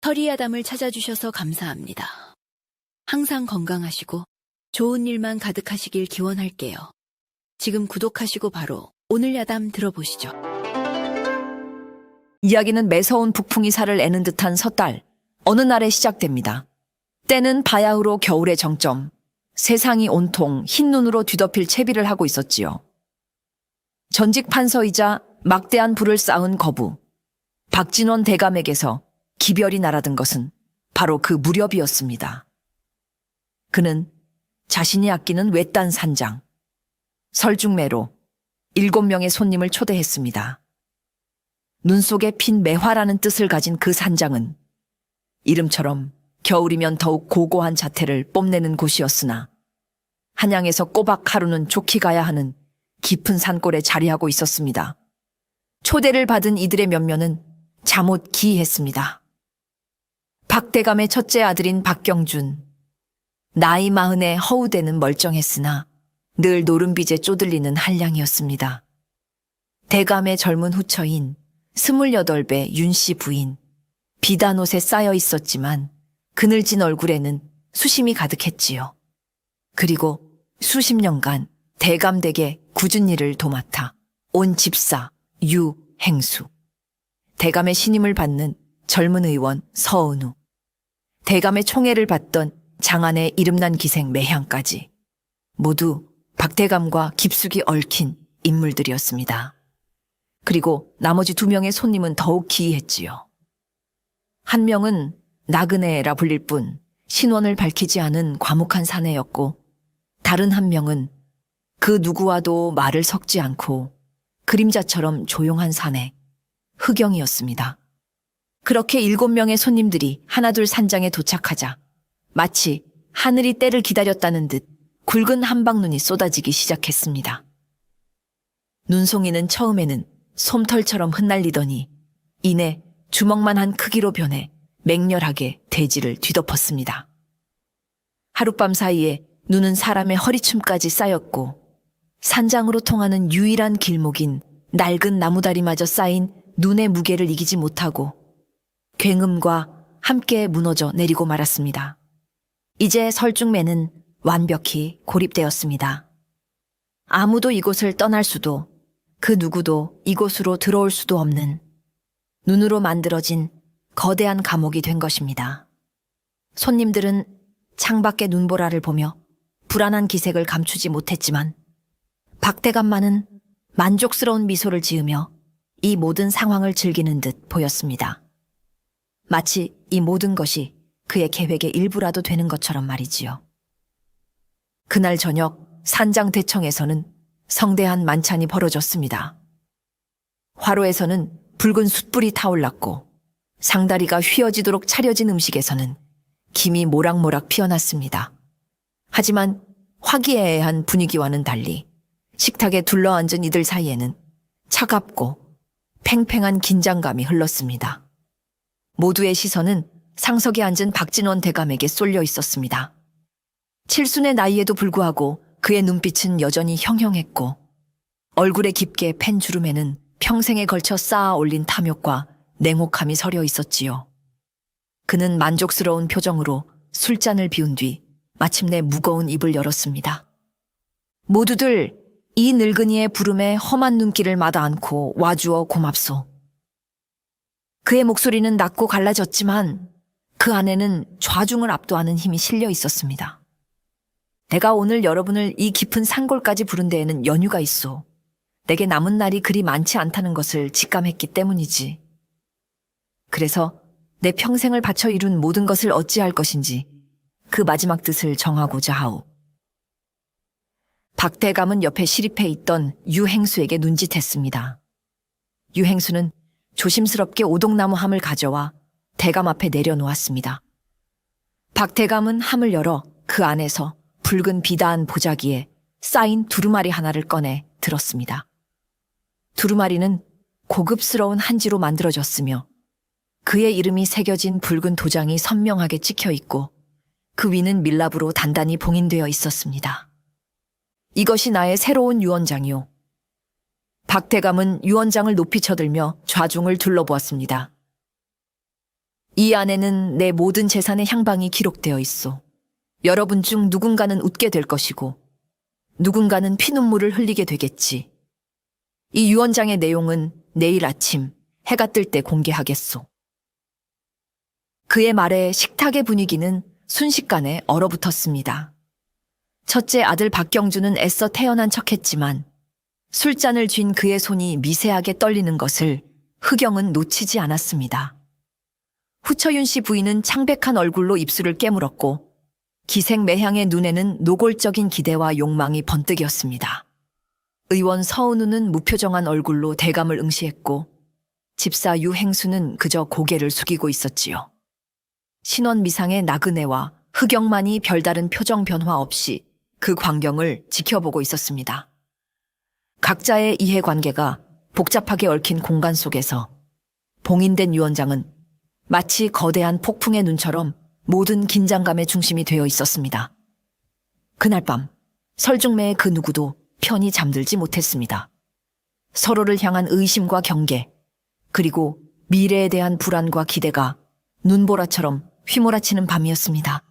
터리아담을 찾아주셔서 감사합니다. 항상 건강하시고 좋은 일만 가득하시길 기원할게요. 지금 구독하시고 바로 오늘 야담 들어보시죠. 이야기는 매서운 북풍이 살을 애는 듯한 섣달, 어느 날에 시작됩니다. 때는 바야흐로 겨울의 정점, 세상이 온통 흰 눈으로 뒤덮일 채비를 하고 있었지요. 전직 판서이자 막대한 부를 쌓은 거부, 박진원 대감에게서 기별이 날아든 것은 바로 그 무렵이었습니다. 그는 자신이 아끼는 외딴 산장, 설중매로 7명의 손님을 초대했습니다. 눈 속에 핀 매화라는 뜻을 가진 그 산장은 이름처럼 겨울이면 더욱 고고한 자태를 뽐내는 곳이었으나 한양에서 꼬박 하루는 좋게 가야 하는 깊은 산골에 자리하고 있었습니다. 초대를 받은 이들의 면면은 잠옷 기이했습니다. 박대감의 첫째 아들인 박경준, 나이 40에 허우대는 멀쩡했으나 늘 노름빚에 쪼들리는 한량이었습니다. 대감의 젊은 후처인 28배 윤씨 부인, 비단 옷에 쌓여 있었지만 그늘진 얼굴에는 수심이 가득했지요. 그리고 수십 년간 대감댁의 굳은 일을 도맡아 온 집사 유행수, 대감의 신임을 받는 젊은 의원 서은우, 대감의 총애를 받던 장안의 이름난 기생 매향까지 모두 박대감과 깊숙이 얽힌 인물들이었습니다. 그리고 나머지 2명의 손님은 더욱 기이했지요. 한 명은 나그네라 불릴 뿐 신원을 밝히지 않은 과묵한 사내였고, 다른 한 명은 그 누구와도 말을 섞지 않고 그림자처럼 조용한 사내 흑영이었습니다. 그렇게 7명의 손님들이 하나둘 산장에 도착하자 마치 하늘이 때를 기다렸다는 듯 굵은 한방눈이 쏟아지기 시작했습니다. 눈송이는 처음에는 솜털처럼 흩날리더니 이내 주먹만한 크기로 변해 맹렬하게 대지를 뒤덮었습니다. 하룻밤 사이에 눈은 사람의 허리춤까지 쌓였고 산장으로 통하는 유일한 길목인 낡은 나무다리마저 쌓인 눈의 무게를 이기지 못하고 굉음과 함께 무너져 내리고 말았습니다. 이제 설중매는 완벽히 고립되었습니다. 아무도 이곳을 떠날 수도 그 누구도 이곳으로 들어올 수도 없는 눈으로 만들어진 거대한 감옥이 된 것입니다. 손님들은 창밖의 눈보라를 보며 불안한 기색을 감추지 못했지만 박대감만은 만족스러운 미소를 지으며 이 모든 상황을 즐기는 듯 보였습니다. 마치 이 모든 것이 그의 계획의 일부라도 되는 것처럼 말이지요. 그날 저녁 산장대청에서는 성대한 만찬이 벌어졌습니다. 화로에서는 붉은 숯불이 타올랐고 상다리가 휘어지도록 차려진 음식에서는 김이 모락모락 피어났습니다. 하지만 화기애애한 분위기와는 달리 식탁에 둘러앉은 이들 사이에는 차갑고 팽팽한 긴장감이 흘렀습니다. 모두의 시선은 상석에 앉은 박진원 대감에게 쏠려 있었습니다. 칠순의 나이에도 불구하고 그의 눈빛은 여전히 형형했고 얼굴에 깊게 팬 주름에는 평생에 걸쳐 쌓아 올린 탐욕과 냉혹함이 서려 있었지요. 그는 만족스러운 표정으로 술잔을 비운 뒤 마침내 무거운 입을 열었습니다. 모두들 이 늙은이의 부름에 험한 눈길을 마다 않고 와주어 고맙소. 그의 목소리는 낮고 갈라졌지만 그 안에는 좌중을 압도하는 힘이 실려 있었습니다. 내가 오늘 여러분을 이 깊은 산골까지 부른 데에는 연유가 있소. 내게 남은 날이 그리 많지 않다는 것을 직감했기 때문이지. 그래서 내 평생을 바쳐 이룬 모든 것을 어찌할 것인지 그 마지막 뜻을 정하고자 하오. 박대감은 옆에 시립해 있던 유행수에게 눈짓했습니다. 유행수는 조심스럽게 오동나무 함을 가져와 대감 앞에 내려놓았습니다. 박대감은 함을 열어 그 안에서 붉은 비다한 보자기에 쌓인 두루마리 하나를 꺼내 들었습니다. 두루마리는 고급스러운 한지로 만들어졌으며 그의 이름이 새겨진 붉은 도장이 선명하게 찍혀 있고 그 위는 밀랍으로 단단히 봉인되어 있었습니다. 이것이 나의 새로운 유언장이오. 박대감은 유언장을 높이 쳐들며 좌중을 둘러보았습니다. 이 안에는 내 모든 재산의 향방이 기록되어 있어. 여러분 중 누군가는 웃게 될 것이고 누군가는 피눈물을 흘리게 되겠지. 이 유언장의 내용은 내일 아침 해가 뜰 때 공개하겠소. 그의 말에 식탁의 분위기는 순식간에 얼어붙었습니다. 첫째 아들 박경주는 애써 태연한 척했지만 술잔을 쥔 그의 손이 미세하게 떨리는 것을 흑영은 놓치지 않았습니다. 후처윤 씨 부인은 창백한 얼굴로 입술을 깨물었고 기생매향의 눈에는 노골적인 기대와 욕망이 번뜩였습니다. 의원 서은우는 무표정한 얼굴로 대감을 응시했고 집사 유행수는 그저 고개를 숙이고 있었지요. 신원 미상의 나그네와 흑영만이 별다른 표정 변화 없이 그 광경을 지켜보고 있었습니다. 각자의 이해관계가 복잡하게 얽힌 공간 속에서 봉인된 유언장은 마치 거대한 폭풍의 눈처럼 모든 긴장감의 중심이 되어 있었습니다. 그날 밤 설중매의 그 누구도 편히 잠들지 못했습니다. 서로를 향한 의심과 경계, 그리고 미래에 대한 불안과 기대가 눈보라처럼 휘몰아치는 밤이었습니다.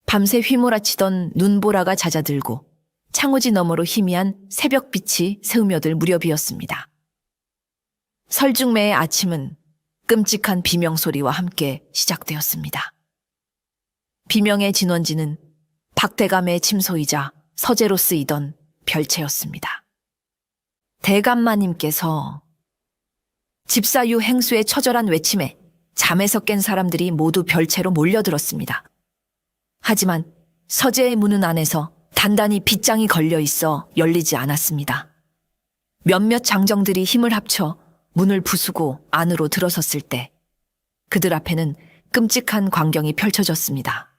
밤새 휘몰아치던 눈보라가 잦아들고 창호지 너머로 희미한 새벽빛이 새우며들 무렵이었습니다. 설중매의 아침은 끔찍한 비명소리와 함께 시작되었습니다. 비명의 진원지는 박대감의 침소이자 서재로 쓰이던 별채였습니다. 대감마님께서 집사유 행수의 처절한 외침에 잠에서 깬 사람들이 모두 별채로 몰려들었습니다. 하지만 서재의 문은 안에서 단단히 빗장이 걸려 있어 열리지 않았습니다. 몇몇 장정들이 힘을 합쳐 문을 부수고 안으로 들어섰을 때 그들 앞에는 끔찍한 광경이 펼쳐졌습니다.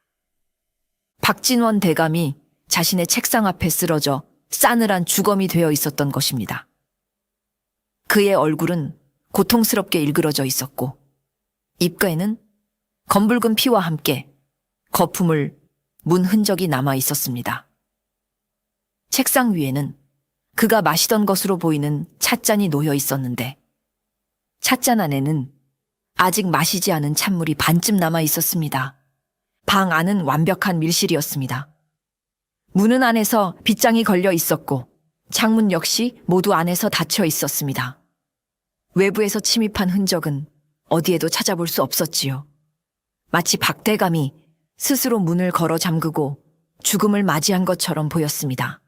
박진원 대감이 자신의 책상 앞에 쓰러져 싸늘한 주검이 되어 있었던 것입니다. 그의 얼굴은 고통스럽게 일그러져 있었고 입가에는 검붉은 피와 함께 거품을 문 흔적이 남아 있었습니다. 책상 위에는 그가 마시던 것으로 보이는 찻잔이 놓여 있었는데 찻잔 안에는 아직 마시지 않은 찬물이 반쯤 남아 있었습니다. 방 안은 완벽한 밀실이었습니다. 문은 안에서 빗장이 걸려 있었고 창문 역시 모두 안에서 닫혀 있었습니다. 외부에서 침입한 흔적은 어디에도 찾아볼 수 없었지요. 마치 박대감이 스스로 문을 걸어 잠그고 죽음을 맞이한 것처럼 보였습니다.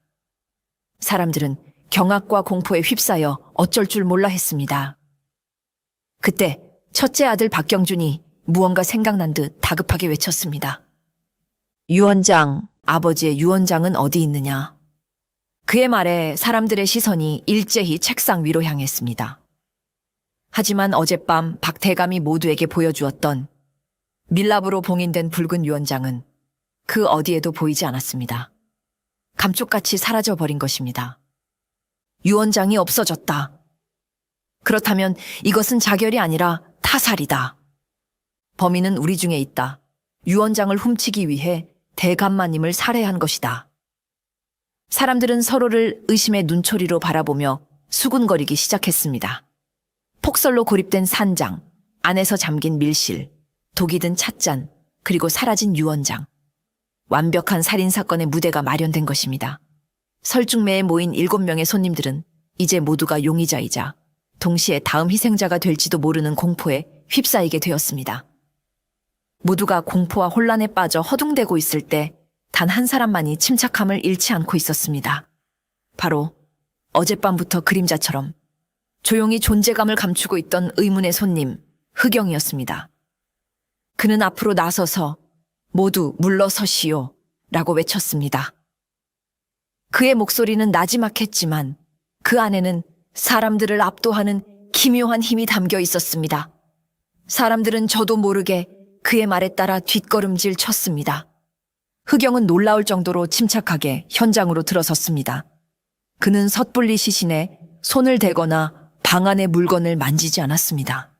사람들은 경악과 공포에 휩싸여 어쩔 줄 몰라 했습니다. 그때 첫째 아들 박경준이 무언가 생각난 듯 다급하게 외쳤습니다. 유언장, 아버지의 유언장은 어디 있느냐? 그의 말에 사람들의 시선이 일제히 책상 위로 향했습니다. 하지만 어젯밤 박대감이 모두에게 보여주었던 밀랍으로 봉인된 붉은 유언장은 그 어디에도 보이지 않았습니다. 감쪽같이 사라져버린 것입니다. 유언장이 없어졌다. 그렇다면 이것은 자결이 아니라 타살이다. 범인은 우리 중에 있다. 유언장을 훔치기 위해 대감마님을 살해한 것이다. 사람들은 서로를 의심의 눈초리로 바라보며 수군거리기 시작했습니다. 폭설로 고립된 산장, 안에서 잠긴 밀실, 독이 든 찻잔, 그리고 사라진 유언장. 완벽한 살인사건의 무대가 마련된 것입니다. 설중매에 모인 7명의 손님들은 이제 모두가 용의자이자 동시에 다음 희생자가 될지도 모르는 공포에 휩싸이게 되었습니다. 모두가 공포와 혼란에 빠져 허둥대고 있을 때 단 한 사람만이 침착함을 잃지 않고 있었습니다. 바로 어젯밤부터 그림자처럼 조용히 존재감을 감추고 있던 의문의 손님 흑영이었습니다. 그는 앞으로 나서서 모두 물러서시오 라고 외쳤습니다. 그의 목소리는 나지막했지만 그 안에는 사람들을 압도하는 기묘한 힘이 담겨 있었습니다. 사람들은 저도 모르게 그의 말에 따라 뒷걸음질 쳤습니다. 흑영은 놀라울 정도로 침착하게 현장으로 들어섰습니다. 그는 섣불리 시신에 손을 대거나 방 안의 물건을 만지지 않았습니다.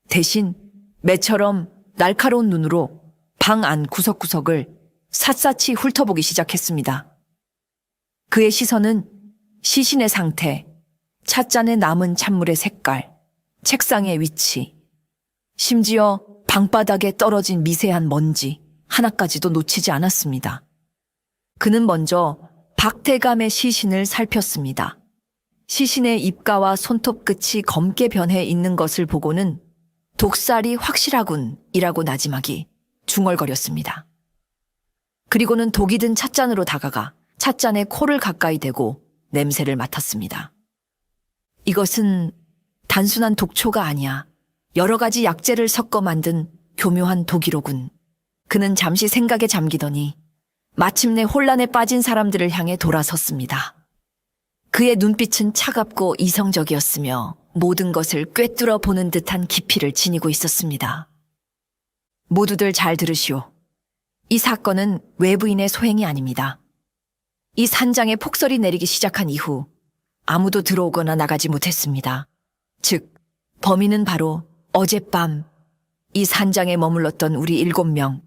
대신 매처럼 날카로운 눈으로 방 안 구석구석을 샅샅이 훑어보기 시작했습니다. 그의 시선은 시신의 상태, 찻잔에 남은 찬물의 색깔, 책상의 위치, 심지어 방바닥에 떨어진 미세한 먼지 하나까지도 놓치지 않았습니다. 그는 먼저 박대감의 시신을 살폈습니다. 시신의 입가와 손톱 끝이 검게 변해 있는 것을 보고는 독살이 확실하군이라고 나지막이 중얼거렸습니다. 그리고는 독이 든 찻잔으로 다가가 찻잔에 코를 가까이 대고 냄새를 맡았습니다. 이것은 단순한 독초가 아니야. 여러 가지 약재를 섞어 만든 교묘한 독이로군. 그는 잠시 생각에 잠기더니 마침내 혼란에 빠진 사람들을 향해 돌아섰습니다. 그의 눈빛은 차갑고 이성적이었으며 모든 것을 꿰뚫어 보는 듯한 깊이를 지니고 있었습니다. 모두들 잘 들으시오. 이 사건은 외부인의 소행이 아닙니다. 이 산장에 폭설이 내리기 시작한 이후 아무도 들어오거나 나가지 못했습니다. 즉, 범인은 바로 어젯밤 이 산장에 머물렀던 우리 7명,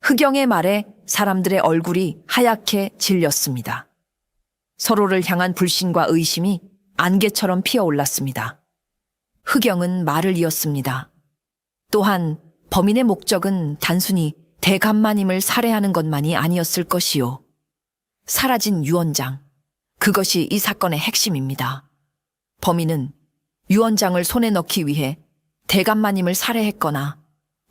흑영의 말에 사람들의 얼굴이 하얗게 질렸습니다. 서로를 향한 불신과 의심이 안개처럼 피어올랐습니다. 흑영은 말을 이었습니다. 또한 범인의 목적은 단순히 대감마님을 살해하는 것만이 아니었을 것이요. 사라진 유언장, 그것이 이 사건의 핵심입니다. 범인은 유언장을 손에 넣기 위해 대감마님을 살해했거나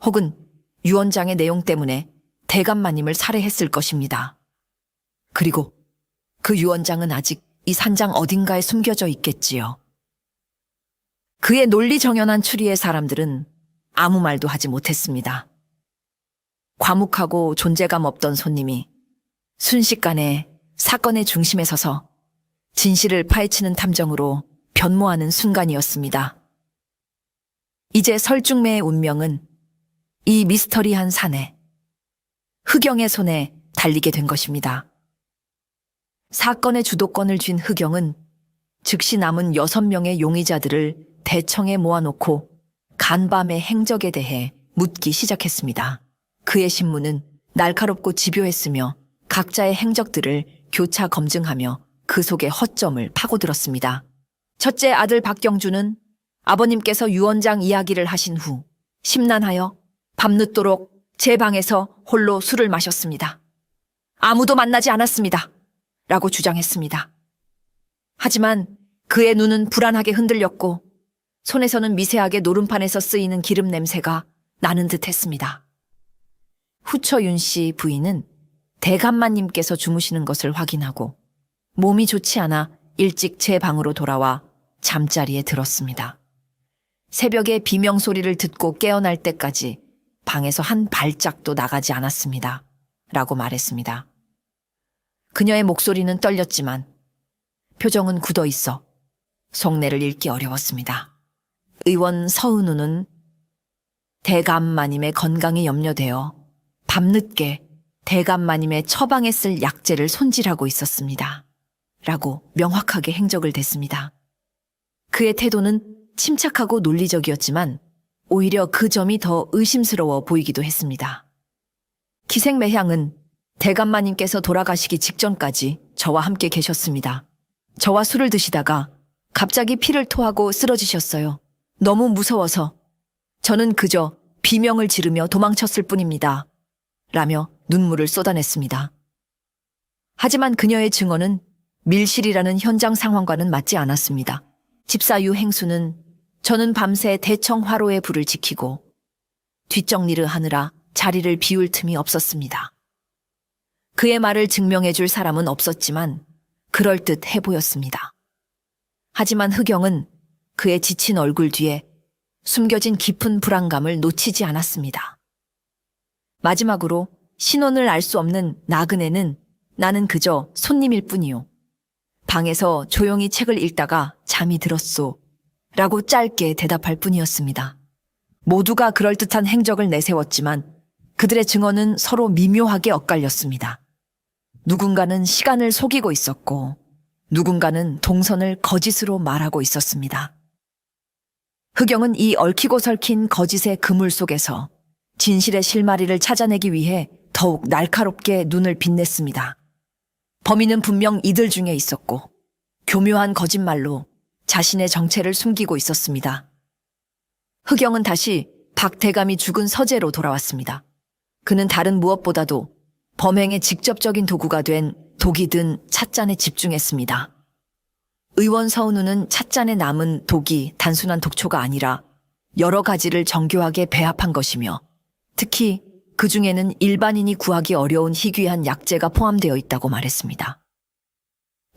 혹은 유언장의 내용 때문에 대감마님을 살해했을 것입니다. 그리고 그 유언장은 아직 이 산장 어딘가에 숨겨져 있겠지요. 그의 논리정연한 추리의 사람들은 아무 말도 하지 못했습니다. 과묵하고 존재감 없던 손님이 순식간에 사건의 중심에 서서 진실을 파헤치는 탐정으로 변모하는 순간이었습니다. 이제 설중매의 운명은 이 미스터리한 산에 흑영의 손에 달리게 된 것입니다. 사건의 주도권을 쥔 흑영은 즉시 남은 6명의 용의자들을 대청에 모아놓고 간밤의 행적에 대해 묻기 시작했습니다. 그의 신문은 날카롭고 집요했으며 각자의 행적들을 교차 검증하며 그 속의 허점을 파고들었습니다. 첫째 아들 박경주는 아버님께서 유언장 이야기를 하신 후 심란하여 밤늦도록 제 방에서 홀로 술을 마셨습니다. 아무도 만나지 않았습니다. 라고 주장했습니다. 하지만 그의 눈은 불안하게 흔들렸고 손에서는 미세하게 노름판에서 쓰이는 기름 냄새가 나는 듯 했습니다. 후처윤 씨 부인은 대감마님께서 주무시는 것을 확인하고 몸이 좋지 않아 일찍 제 방으로 돌아와 잠자리에 들었습니다. 새벽에 비명소리를 듣고 깨어날 때까지 방에서 한 발짝도 나가지 않았습니다. 라고 말했습니다. 그녀의 목소리는 떨렸지만 표정은 굳어 있어 속내를 읽기 어려웠습니다. 의원 서은우는 대감마님의 건강에 염려되어 밤늦게 대감마님의 처방에 쓸 약재를 손질하고 있었습니다. 라고 명확하게 행적을 댔습니다. 그의 태도는 침착하고 논리적이었지만 오히려 그 점이 더 의심스러워 보이기도 했습니다. 기생매향은 대감마님께서 돌아가시기 직전까지 저와 함께 계셨습니다. 저와 술을 드시다가 갑자기 피를 토하고 쓰러지셨어요. 너무 무서워서 저는 그저 비명을 지르며 도망쳤을 뿐입니다. 라며 눈물을 쏟아냈습니다. 하지만 그녀의 증언은 밀실이라는 현장 상황과는 맞지 않았습니다. 집사유 행수는 저는 밤새 대청 화로의 불을 지키고 뒷정리를 하느라 자리를 비울 틈이 없었습니다. 그의 말을 증명해 줄 사람은 없었지만 그럴듯해 보였습니다. 하지만 흑영은 그의 지친 얼굴 뒤에 숨겨진 깊은 불안감을 놓치지 않았습니다. 마지막으로 신원을 알 수 없는 나그네는 나는 그저 손님일 뿐이요. 방에서 조용히 책을 읽다가 잠이 들었소. 라고 짧게 대답할 뿐이었습니다. 모두가 그럴듯한 행적을 내세웠지만 그들의 증언은 서로 미묘하게 엇갈렸습니다. 누군가는 시간을 속이고 있었고 누군가는 동선을 거짓으로 말하고 있었습니다. 흑영은 이 얽히고 설킨 거짓의 그물 속에서 진실의 실마리를 찾아내기 위해 더욱 날카롭게 눈을 빛냈습니다. 범인은 분명 이들 중에 있었고 교묘한 거짓말로 자신의 정체를 숨기고 있었습니다. 흑영은 다시 박대감이 죽은 서재로 돌아왔습니다. 그는 다른 무엇보다도 범행의 직접적인 도구가 된 독이 든 찻잔에 집중했습니다. 의원 서은우는 찻잔에 남은 독이 단순한 독초가 아니라 여러 가지를 정교하게 배합한 것이며 특히 그 중에는 일반인이 구하기 어려운 희귀한 약재가 포함되어 있다고 말했습니다.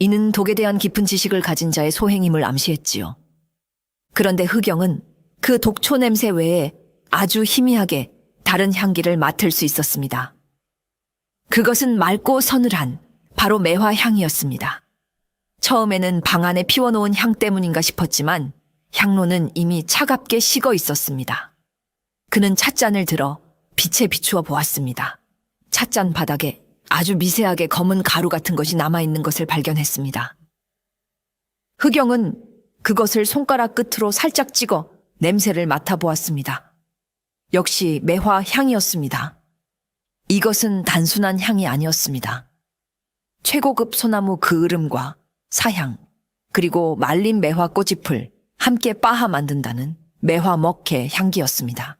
이는 독에 대한 깊은 지식을 가진 자의 소행임을 암시했지요. 그런데 흑영은 그 독초 냄새 외에 아주 희미하게 다른 향기를 맡을 수 있었습니다. 그것은 맑고 서늘한 바로 매화 향이었습니다. 처음에는 방 안에 피워놓은 향 때문인가 싶었지만 향로는 이미 차갑게 식어 있었습니다. 그는 찻잔을 들어 빛에 비추어 보았습니다. 찻잔 바닥에 아주 미세하게 검은 가루 같은 것이 남아있는 것을 발견했습니다. 흑영은 그것을 손가락 끝으로 살짝 찍어 냄새를 맡아보았습니다. 역시 매화 향이었습니다. 이것은 단순한 향이 아니었습니다. 최고급 소나무 그을음과 사향, 그리고 말린 매화 꼬집을 함께 빻아 만든다는 매화 먹의 향기였습니다.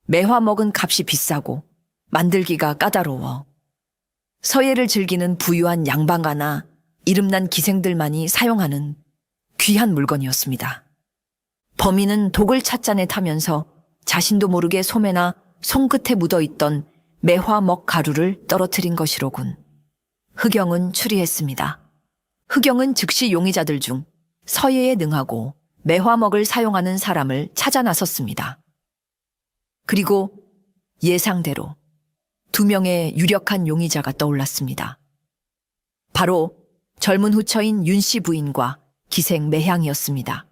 매화 먹은 값이 비싸고 만들기가 까다로워 서예를 즐기는 부유한 양반가나 이름난 기생들만이 사용하는 귀한 물건이었습니다. 범인은 독을 찻잔에 타면서 자신도 모르게 소매나 손끝에 묻어있던 매화 먹 가루를 떨어뜨린 것이로군. 흑영은 추리했습니다. 흑영은 즉시 용의자들 중 서예에 능하고 매화먹을 사용하는 사람을 찾아 나섰습니다. 그리고 예상대로 2명의 유력한 용의자가 떠올랐습니다. 바로 젊은 후처인 윤씨 부인과 기생 매향이었습니다.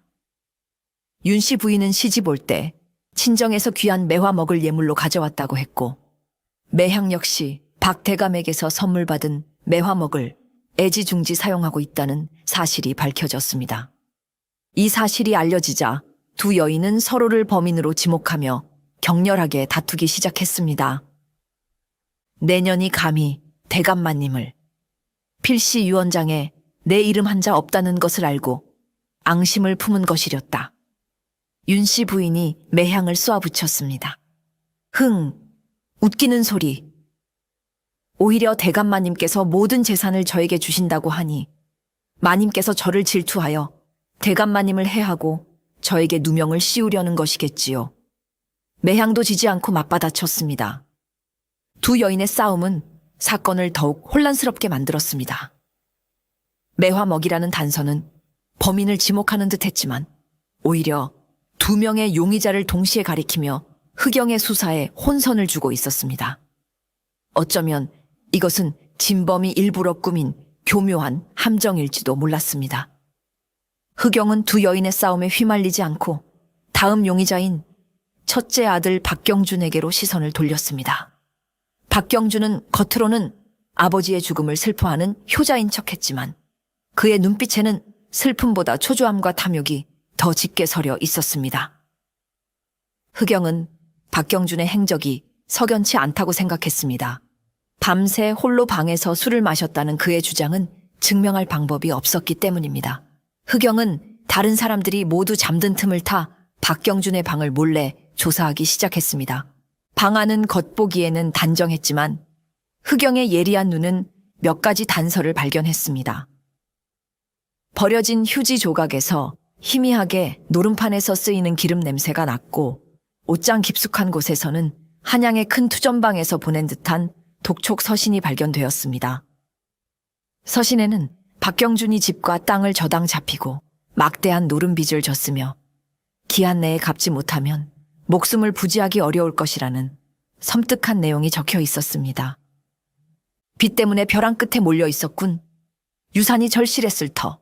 윤씨 부인은 시집 올 때 친정에서 귀한 매화먹을 예물로 가져왔다고 했고 매향 역시 박대감에게서 선물 받은 매화먹을 애지중지 사용하고 있다는 사실이 밝혀졌습니다. 이 사실이 알려지자 두 여인은 서로를 범인으로 지목하며 격렬하게 다투기 시작했습니다. 내년이 감히 대감마님을 필시 유언장에 내 이름 한자 없다는 것을 알고 앙심을 품은 것이렸다. 윤씨 부인이 매향을 쏘아붙였습니다. 웃기는 소리. 오히려 대감마님께서 모든 재산을 저에게 주신다고 하니 마님께서 저를 질투하여 대감마님을 해하고 저에게 누명을 씌우려는 것이겠지요. 매향도 지지 않고 맞받아쳤습니다. 두 여인의 싸움은 사건을 더욱 혼란스럽게 만들었습니다. 매화먹이라는 단서는 범인을 지목하는 듯 했지만 오히려 2명의 용의자를 동시에 가리키며 흑영의 수사에 혼선을 주고 있었습니다. 어쩌면 이것은 진범이 일부러 꾸민 교묘한 함정일지도 몰랐습니다. 흑영은 두 여인의 싸움에 휘말리지 않고 다음 용의자인 첫째 아들 박경준에게로 시선을 돌렸습니다. 박경준은 겉으로는 아버지의 죽음을 슬퍼하는 효자인 척했지만 그의 눈빛에는 슬픔보다 초조함과 탐욕이 더 짙게 서려 있었습니다. 흑영은 박경준의 행적이 석연치 않다고 생각했습니다. 밤새 홀로 방에서 술을 마셨다는 그의 주장은 증명할 방법이 없었기 때문입니다. 흑영은 다른 사람들이 모두 잠든 틈을 타 박경준의 방을 몰래 조사하기 시작했습니다. 방 안은 겉보기에는 단정했지만 흑영의 예리한 눈은 몇 가지 단서를 발견했습니다. 버려진 휴지 조각에서 희미하게 노름판에서 쓰이는 기름 냄새가 났고 옷장 깊숙한 곳에서는 한양의 큰 투전방에서 보낸 듯한 독촉 서신이 발견되었습니다. 서신에는 박경준이 집과 땅을 저당 잡히고 막대한 노름빚을 졌으며 기한 내에 갚지 못하면 목숨을 부지하기 어려울 것이라는 섬뜩한 내용이 적혀 있었습니다. 빚 때문에 벼랑 끝에 몰려 있었군. 유산이 절실했을 터.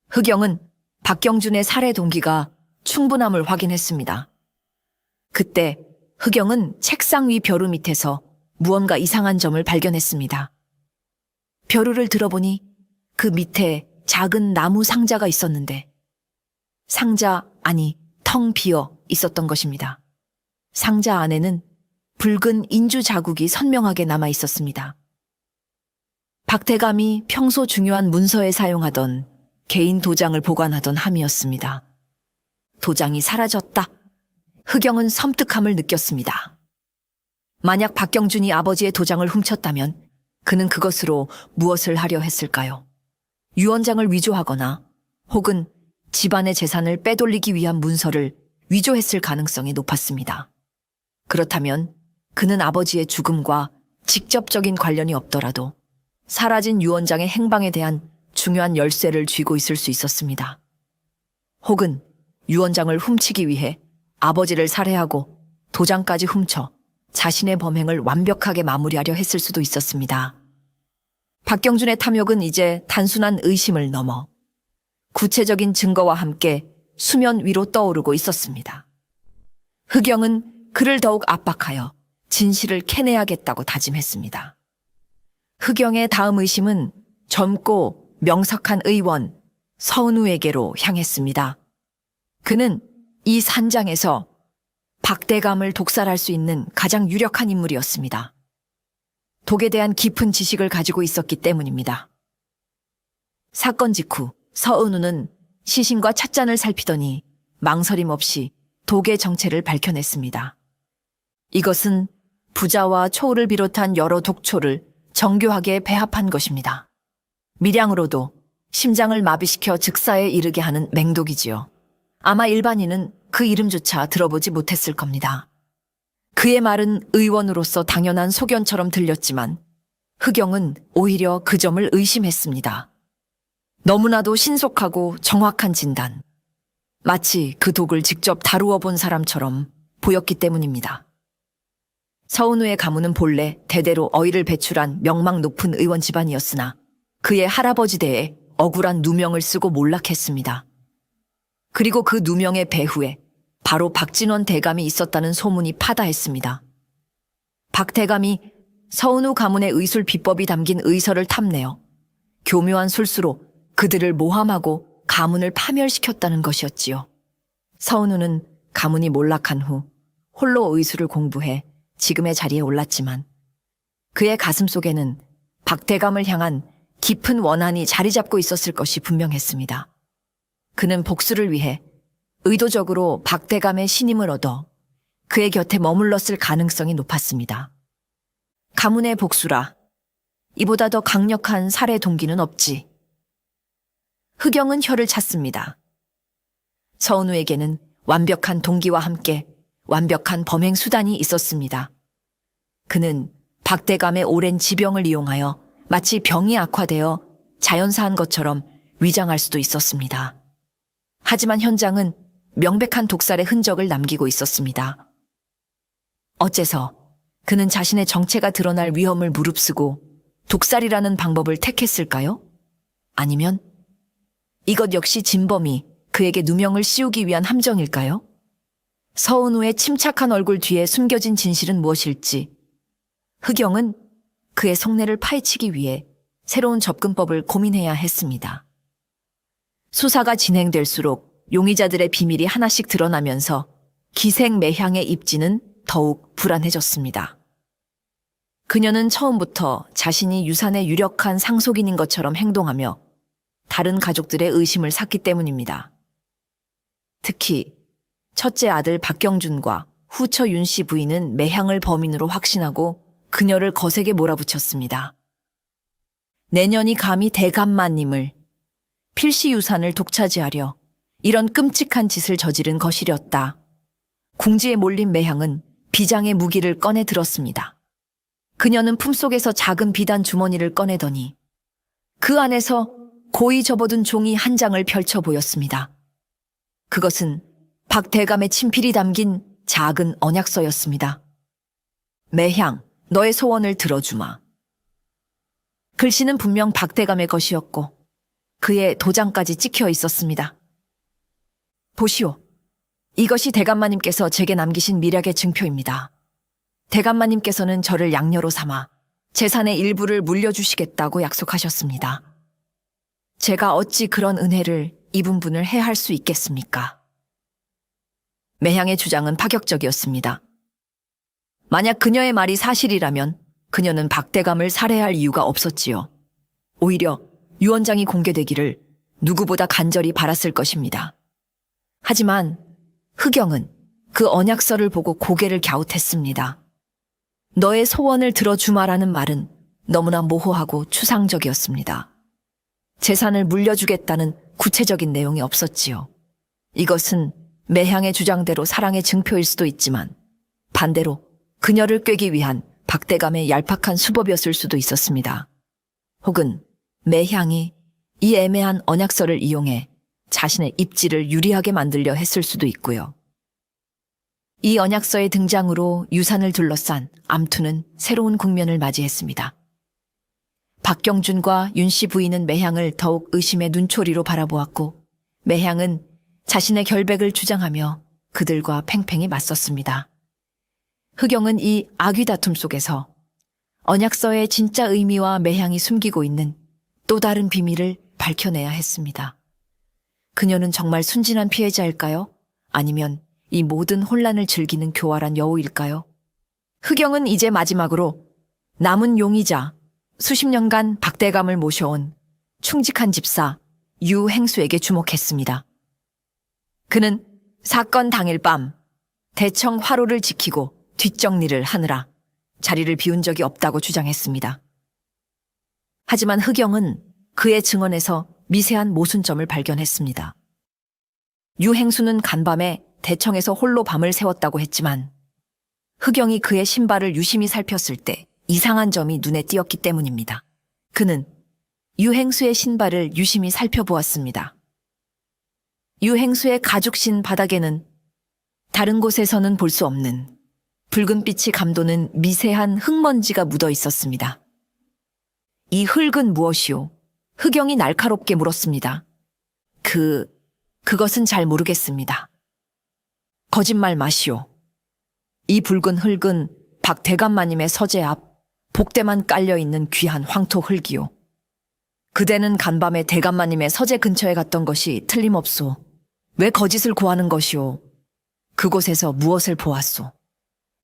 흑영은 박경준의 살해 동기가 충분함을 확인했습니다. 그때 흑영은 책상 위 벼루 밑에서 무언가 이상한 점을 발견했습니다. 벼루를 들어보니 그 밑에 작은 나무 상자가 있었는데 상자 안이 텅 비어 있었던 것입니다. 상자 안에는 붉은 인주 자국이 선명하게 남아 있었습니다. 박대감이 평소 중요한 문서에 사용하던 개인 도장을 보관하던 함이었습니다. 도장이 사라졌다. 흑영은 섬뜩함을 느꼈습니다. 만약 박경준이 아버지의 도장을 훔쳤다면 그는 그것으로 무엇을 하려 했을까요? 유언장을 위조하거나 혹은 집안의 재산을 빼돌리기 위한 문서를 위조했을 가능성이 높았습니다. 그렇다면 그는 아버지의 죽음과 직접적인 관련이 없더라도 사라진 유언장의 행방에 대한 중요한 열쇠를 쥐고 있을 수 있었습니다. 혹은 유언장을 훔치기 위해 아버지를 살해하고 도장까지 훔쳐 자신의 범행을 완벽하게 마무리하려 했을 수도 있었습니다. 박경준의 탐욕은 이제 단순한 의심을 넘어 구체적인 증거와 함께 수면 위로 떠오르고 있었습니다. 흑영은 그를 더욱 압박하여 진실을 캐내야겠다고 다짐했습니다. 흑영의 다음 의심은 젊고 명석한 의원 서은우에게로 향했습니다. 그는 이 산장에서 박대감을 독살할 수 있는 가장 유력한 인물이었습니다. 독에 대한 깊은 지식을 가지고 있었기 때문입니다. 사건 직후 서은우는 시신과 찻잔을 살피더니 망설임 없이 독의 정체를 밝혀냈습니다. 이것은 부자와 초우를 비롯한 여러 독초를 정교하게 배합한 것입니다. 밀양으로도 심장을 마비시켜 즉사에 이르게 하는 맹독이지요. 아마 일반인은 그 이름조차 들어보지 못했을 겁니다. 그의 말은 의원으로서 당연한 소견처럼 들렸지만 흑영은 오히려 그 점을 의심했습니다. 너무나도 신속하고 정확한 진단. 마치 그 독을 직접 다루어 본 사람처럼 보였기 때문입니다. 서은우의 가문은 본래 대대로 어이를 배출한 명망 높은 의원 집안이었으나 그의 할아버지 대에 억울한 누명을 쓰고 몰락했습니다. 그리고 그 누명의 배후에 바로 박진원 대감이 있었다는 소문이 파다했습니다. 박 대감이 서은우 가문의 의술 비법이 담긴 의서를 탐내어 교묘한 술수로 그들을 모함하고 가문을 파멸시켰다는 것이었지요. 서은우는 가문이 몰락한 후 홀로 의술을 공부해 지금의 자리에 올랐지만 그의 가슴 속에는 박 대감을 향한 깊은 원한이 자리 잡고 있었을 것이 분명했습니다. 그는 복수를 위해 의도적으로 박 대감의 신임을 얻어 그의 곁에 머물렀을 가능성이 높았습니다. 가문의 복수라 이보다 더 강력한 살해 동기는 없지. 흑영은 혀를 찼습니다. 서은우에게는 완벽한 동기와 함께 완벽한 범행 수단이 있었습니다. 그는 박 대감의 오랜 지병을 이용하여 마치 병이 악화되어 자연사한 것처럼 위장할 수도 있었습니다. 하지만 현장은 명백한 독살의 흔적을 남기고 있었습니다. 어째서 그는 자신의 정체가 드러날 위험을 무릅쓰고 독살이라는 방법을 택했을까요? 아니면 이것 역시 진범이 그에게 누명을 씌우기 위한 함정일까요? 서은우의 침착한 얼굴 뒤에 숨겨진 진실은 무엇일지 흑영은 그의 속내를 파헤치기 위해 새로운 접근법을 고민해야 했습니다. 수사가 진행될수록 용의자들의 비밀이 하나씩 드러나면서 기생매향의 입지는 더욱 불안해졌습니다. 그녀는 처음부터 자신이 유산의 유력한 상속인인 것처럼 행동하며 다른 가족들의 의심을 샀기 때문입니다. 특히 첫째 아들 박경준과 후처 윤 씨 부인은 매향을 범인으로 확신하고 그녀를 거세게 몰아붙였습니다. 내년이 감히 대감마님을 필시 유산을 독차지하려 이런 끔찍한 짓을 저지른 것이렸다. 궁지에 몰린 매향은 비장의 무기를 꺼내 들었습니다. 그녀는 품속에서 작은 비단 주머니를 꺼내더니 그 안에서 고이 접어둔 종이 한 장을 펼쳐 보였습니다. 그것은 박 대감의 친필이 담긴 작은 언약서였습니다. 매향, 너의 소원을 들어주마. 글씨는 분명 박 대감의 것이었고 그의 도장까지 찍혀 있었습니다. 보시오. 이것이 대감마님께서 제게 남기신 밀약의 증표입니다. 대감마님께서는 저를 양녀로 삼아 재산의 일부를 물려주시겠다고 약속하셨습니다. 제가 어찌 그런 은혜를 입은 분을 해할 수 있겠습니까? 매향의 주장은 파격적이었습니다. 만약 그녀의 말이 사실이라면 그녀는 박대감을 살해할 이유가 없었지요. 오히려 유언장이 공개되기를 누구보다 간절히 바랐을 것입니다. 하지만 흑영은 그 언약서를 보고 고개를 갸웃했습니다. 너의 소원을 들어주마라는 말은 너무나 모호하고 추상적이었습니다. 재산을 물려주겠다는 구체적인 내용이 없었지요. 이것은 매향의 주장대로 사랑의 증표일 수도 있지만 반대로 그녀를 꿰기 위한 박대감의 얄팍한 수법이었을 수도 있었습니다. 혹은 매향이 이 애매한 언약서를 이용해 자신의 입지를 유리하게 만들려 했을 수도 있고요. 이 언약서의 등장으로 유산을 둘러싼 암투는 새로운 국면을 맞이했습니다. 박경준과 윤씨 부인은 매향을 더욱 의심의 눈초리로 바라보았고 매향은 자신의 결백을 주장하며 그들과 팽팽히 맞섰습니다. 흑영은 이 악귀 다툼 속에서 언약서의 진짜 의미와 매향이 숨기고 있는 또 다른 비밀을 밝혀내야 했습니다. 그녀는 정말 순진한 피해자일까요? 아니면 이 모든 혼란을 즐기는 교활한 여우일까요? 흑영은 이제 마지막으로 남은 용의자, 수십 년간 박대감을 모셔온 충직한 집사 유행수에게 주목했습니다. 그는 사건 당일 밤 대청 화로를 지키고 뒷정리를 하느라 자리를 비운 적이 없다고 주장했습니다. 하지만 흑영은 그의 증언에서 미세한 모순점을 발견했습니다. 유행수는 간밤에 대청에서 홀로 밤을 새웠다고 했지만 흑영이 그의 신발을 유심히 살폈을 때 이상한 점이 눈에 띄었기 때문입니다. 그는 유행수의 신발을 유심히 살펴보았습니다. 유행수의 가죽신 바닥에는 다른 곳에서는 볼 수 없는 붉은빛이 감도는 미세한 흙먼지가 묻어 있었습니다. 이 흙은 무엇이오? 흑영이 날카롭게 물었습니다. 그것은 잘 모르겠습니다. 거짓말 마시오. 이 붉은 흙은 박 대감마님의 서재 앞 복대만 깔려있는 귀한 황토 흙이오. 그대는 간밤에 대감마님의 서재 근처에 갔던 것이 틀림없소. 왜 거짓을 고하는 것이오? 그곳에서 무엇을 보았소?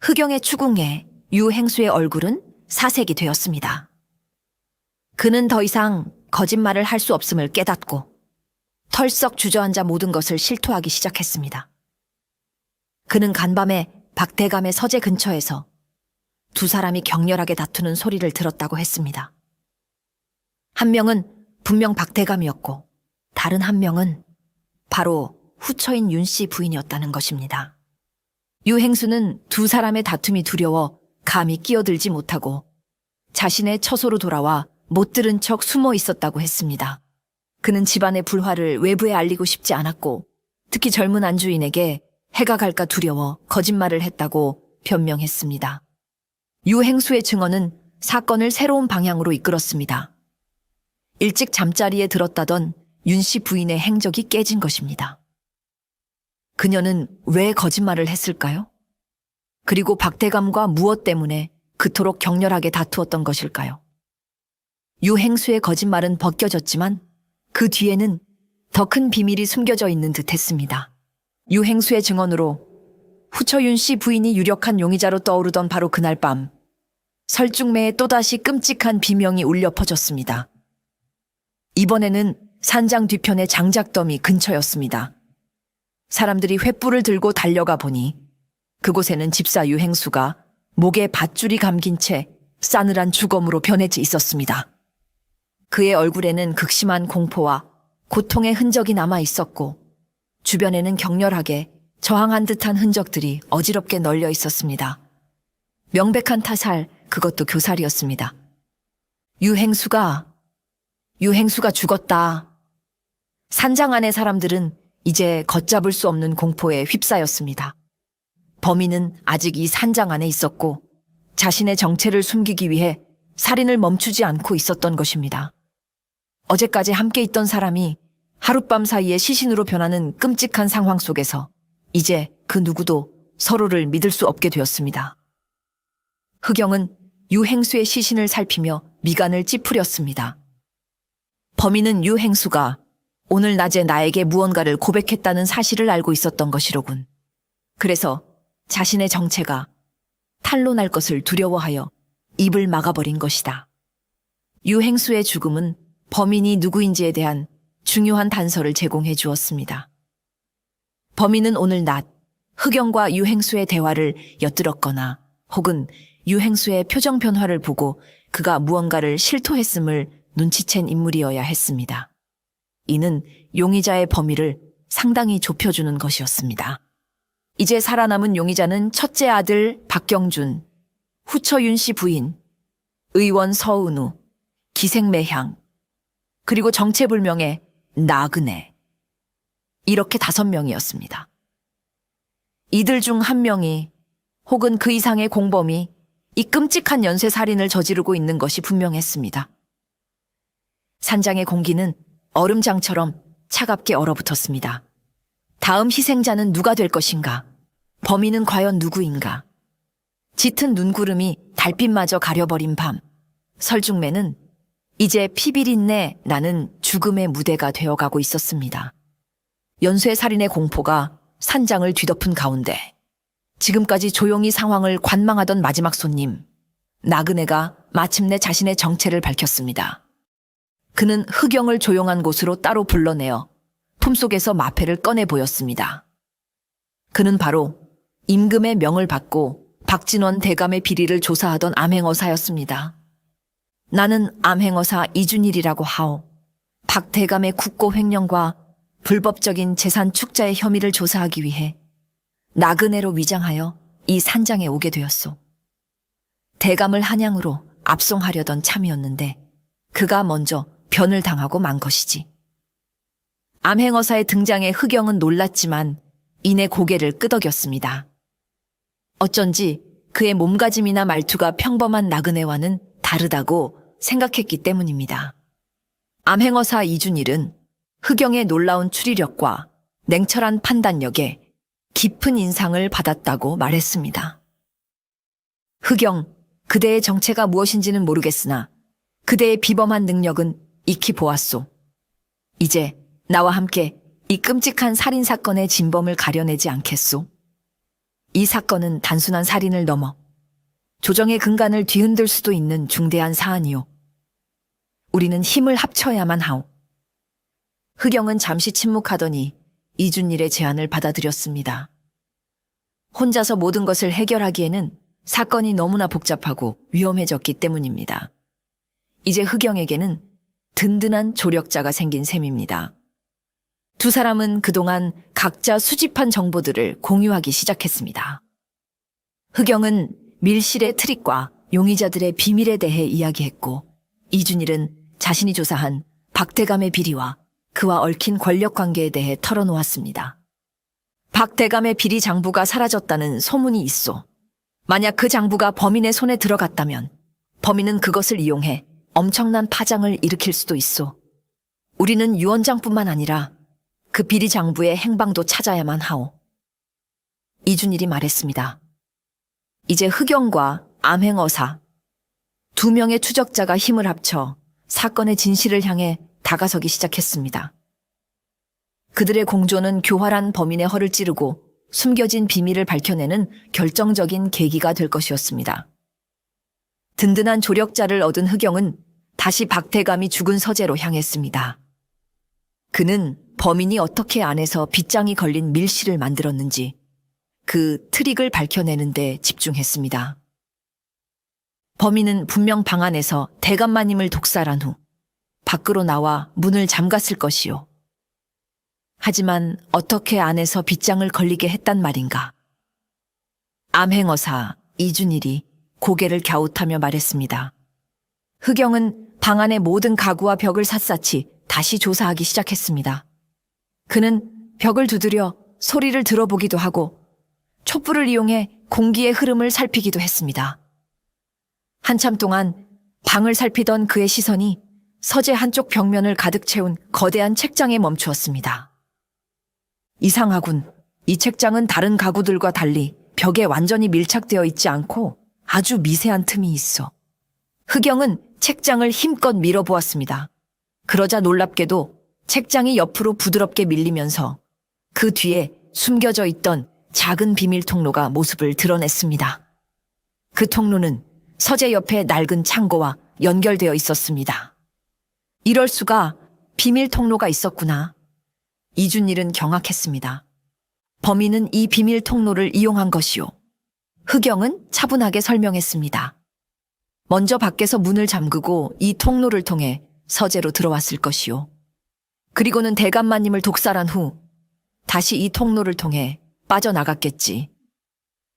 흑영의 추궁에 유행수의 얼굴은 사색이 되었습니다. 그는 더 이상 거짓말을 할 수 없음을 깨닫고 털썩 주저앉아 모든 것을 실토하기 시작했습니다. 그는 간밤에 박대감의 서재 근처에서 두 사람이 격렬하게 다투는 소리를 들었다고 했습니다. 한 명은 분명 박대감이었고 다른 한 명은 바로 후처인 윤씨 부인이었다는 것입니다. 유행수는 두 사람의 다툼이 두려워 감히 끼어들지 못하고 자신의 처소로 돌아와 못 들은 척 숨어 있었다고 했습니다. 그는 집안의 불화를 외부에 알리고 싶지 않았고 특히 젊은 안주인에게 해가 갈까 두려워 거짓말을 했다고 변명했습니다. 유행수의 증언은 사건을 새로운 방향으로 이끌었습니다. 일찍 잠자리에 들었다던 윤씨 부인의 행적이 깨진 것입니다. 그녀는 왜 거짓말을 했을까요? 그리고 박대감과 무엇 때문에 그토록 격렬하게 다투었던 것일까요? 유행수의 거짓말은 벗겨졌지만 그 뒤에는 더 큰 비밀이 숨겨져 있는 듯 했습니다. 유행수의 증언으로 후처윤 씨 부인이 유력한 용의자로 떠오르던 바로 그날 밤 설중매에 또다시 끔찍한 비명이 울려 퍼졌습니다. 이번에는 산장 뒤편의 장작더미 근처였습니다. 사람들이 횃불을 들고 달려가 보니 그곳에는 집사 유행수가 목에 밧줄이 감긴 채 싸늘한 주검으로 변해져 있었습니다. 그의 얼굴에는 극심한 공포와 고통의 흔적이 남아 있었고 주변에는 격렬하게 저항한 듯한 흔적들이 어지럽게 널려 있었습니다. 명백한 타살, 그것도 교살이었습니다. 유행수가 죽었다. 산장 안의 사람들은 이제 걷잡을 수 없는 공포에 휩싸였습니다. 범인은 아직 이 산장 안에 있었고 자신의 정체를 숨기기 위해 살인을 멈추지 않고 있었던 것입니다. 어제까지 함께 있던 사람이 하룻밤 사이에 시신으로 변하는 끔찍한 상황 속에서 이제 그 누구도 서로를 믿을 수 없게 되었습니다. 흑영은 유행수의 시신을 살피며 미간을 찌푸렸습니다. 범인은 유행수가 오늘 낮에 나에게 무언가를 고백했다는 사실을 알고 있었던 것이로군. 그래서 자신의 정체가 탄로날 것을 두려워하여 입을 막아버린 것이다. 유행수의 죽음은 범인이 누구인지에 대한 중요한 단서를 제공해 주었습니다. 범인은 오늘 낮 흑영과 유행수의 대화를 엿들었거나 혹은 유행수의 표정 변화를 보고 그가 무언가를 실토했음을 눈치챈 인물이어야 했습니다. 이는 용의자의 범위를 상당히 좁혀주는 것이었습니다. 이제 살아남은 용의자는 첫째 아들 박경준, 후처윤 씨 부인, 의원 서은우, 기생매향, 그리고 정체불명의 나그네. 이렇게 5명이었습니다. 이들 중 한 명이 혹은 그 이상의 공범이 이 끔찍한 연쇄살인을 저지르고 있는 것이 분명했습니다. 산장의 공기는 얼음장처럼 차갑게 얼어붙었습니다. 다음 희생자는 누가 될 것인가? 범인은 과연 누구인가? 짙은 눈구름이 달빛마저 가려버린 밤, 설중매는 이제 피비린내 나는 죽음의 무대가 되어가고 있었습니다. 연쇄살인의 공포가 산장을 뒤덮은 가운데 지금까지 조용히 상황을 관망하던 마지막 손님, 나그네가 마침내 자신의 정체를 밝혔습니다. 그는 흑영을 조용한 곳으로 따로 불러내어 품속에서 마패를 꺼내 보였습니다. 그는 바로 임금의 명을 받고 박진원 대감의 비리를 조사하던 암행어사였습니다. 나는 암행어사 이준일이라고 하오. 박 대감의 국고 횡령과 불법적인 재산 축자의 혐의를 조사하기 위해 나그네로 위장하여 이 산장에 오게 되었소. 대감을 한양으로 압송하려던 참이었는데 그가 먼저 변을 당하고 만 것이지. 암행어사의 등장에 흑영은 놀랐지만 이내 고개를 끄덕였습니다. 어쩐지 그의 몸가짐이나 말투가 평범한 나그네와는 다르다고 생각했기 때문입니다. 암행어사 이준일은 흑영의 놀라운 추리력과 냉철한 판단력에 깊은 인상을 받았다고 말했습니다. 흑영, 그대의 정체가 무엇인지는 모르겠으나 그대의 비범한 능력은 익히 보았소. 이제 나와 함께 이 끔찍한 살인사건의 진범을 가려내지 않겠소? 이 사건은 단순한 살인을 넘어 조정의 근간을 뒤흔들 수도 있는 중대한 사안이오. 우리는 힘을 합쳐야만 하오. 흑영은 잠시 침묵하더니 이준일의 제안을 받아들였습니다. 혼자서 모든 것을 해결하기에는 사건이 너무나 복잡하고 위험해졌기 때문입니다. 이제 흑영에게는 든든한 조력자가 생긴 셈입니다. 두 사람은 그동안 각자 수집한 정보들을 공유하기 시작했습니다. 흑영은 밀실의 트릭과 용의자들의 비밀에 대해 이야기했고, 이준일은 자신이 조사한 박대감의 비리와 그와 얽힌 권력 관계에 대해 털어놓았습니다. 박대감의 비리 장부가 사라졌다는 소문이 있어. 만약 그 장부가 범인의 손에 들어갔다면 범인은 그것을 이용해 엄청난 파장을 일으킬 수도 있어. 우리는 유언장뿐만 아니라 그 비리 장부의 행방도 찾아야만 하오. 이준일이 말했습니다. 이제 흑영과 암행어사, 2명의 추적자가 힘을 합쳐 사건의 진실을 향해 다가서기 시작했습니다. 그들의 공조는 교활한 범인의 허를 찌르고 숨겨진 비밀을 밝혀내는 결정적인 계기가 될 것이었습니다. 든든한 조력자를 얻은 흑영은 다시 박대감이 죽은 서재로 향했습니다. 그는 범인이 어떻게 안에서 빗장이 걸린 밀실을 만들었는지 그 트릭을 밝혀내는 데 집중했습니다. 범인은 분명 방 안에서 대감마님을 독살한 후 밖으로 나와 문을 잠갔을 것이요. 하지만 어떻게 안에서 빗장을 걸리게 했단 말인가? 암행어사 이준일이 고개를 갸웃하며 말했습니다. 흑영은 방 안의 모든 가구와 벽을 샅샅이 다시 조사하기 시작했습니다. 그는 벽을 두드려 소리를 들어보기도 하고 촛불을 이용해 공기의 흐름을 살피기도 했습니다. 한참 동안 방을 살피던 그의 시선이 서재 한쪽 벽면을 가득 채운 거대한 책장에 멈추었습니다. 이상하군. 이 책장은 다른 가구들과 달리 벽에 완전히 밀착되어 있지 않고 아주 미세한 틈이 있어. 흑영은 책장을 힘껏 밀어보았습니다. 그러자 놀랍게도 책장이 옆으로 부드럽게 밀리면서 그 뒤에 숨겨져 있던 작은 비밀 통로가 모습을 드러냈습니다. 그 통로는 서재 옆에 낡은 창고와 연결되어 있었습니다. 이럴 수가, 비밀 통로가 있었구나. 이준일은 경악했습니다. 범인은 이 비밀 통로를 이용한 것이요. 흑영은 차분하게 설명했습니다. 먼저 밖에서 문을 잠그고 이 통로를 통해 서재로 들어왔을 것이요. 그리고는 대감마님을 독살한 후 다시 이 통로를 통해 빠져나갔겠지.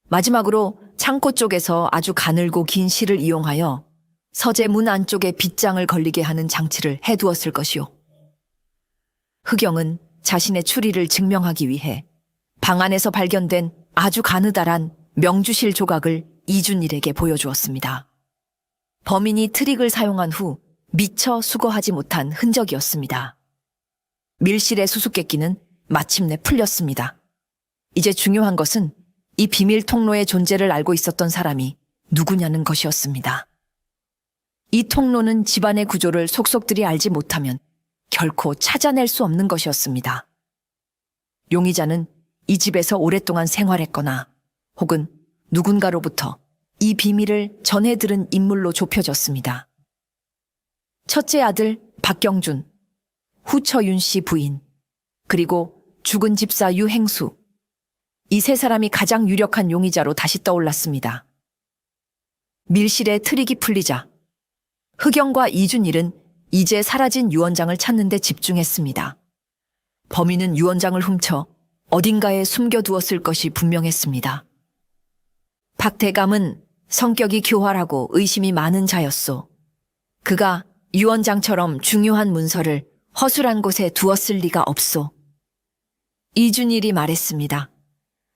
마지막으로 창고 쪽에서 아주 가늘고 긴 실을 이용하여 서재 문 안쪽에 빗장을 걸리게 하는 장치를 해두었을 것이요. 흑영은 자신의 추리를 증명하기 위해 방 안에서 발견된 아주 가느다란 명주실 조각을 이준일에게 보여주었습니다. 범인이 트릭을 사용한 후 미처 수거하지 못한 흔적이었습니다. 밀실의 수수께끼는 마침내 풀렸습니다. 이제 중요한 것은 이 비밀 통로의 존재를 알고 있었던 사람이 누구냐는 것이었습니다. 이 통로는 집안의 구조를 속속들이 알지 못하면 결코 찾아낼 수 없는 것이었습니다. 용의자는 이 집에서 오랫동안 생활했거나 혹은 누군가로부터 이 비밀을 전해 들은 인물로 좁혀졌습니다. 첫째 아들 박경준, 후처윤 씨 부인, 그리고 죽은 집사 유행수. 이 세 사람이 가장 유력한 용의자로 다시 떠올랐습니다. 밀실의 트릭이 풀리자 흑영과 이준일은 이제 사라진 유원장을 찾는 데 집중했습니다. 범인은 유원장을 훔쳐 어딘가에 숨겨두었을 것이 분명했습니다. 박대감은 성격이 교활하고 의심이 많은 자였소. 그가 유원장처럼 중요한 문서를 허술한 곳에 두었을 리가 없소. 이준일이 말했습니다.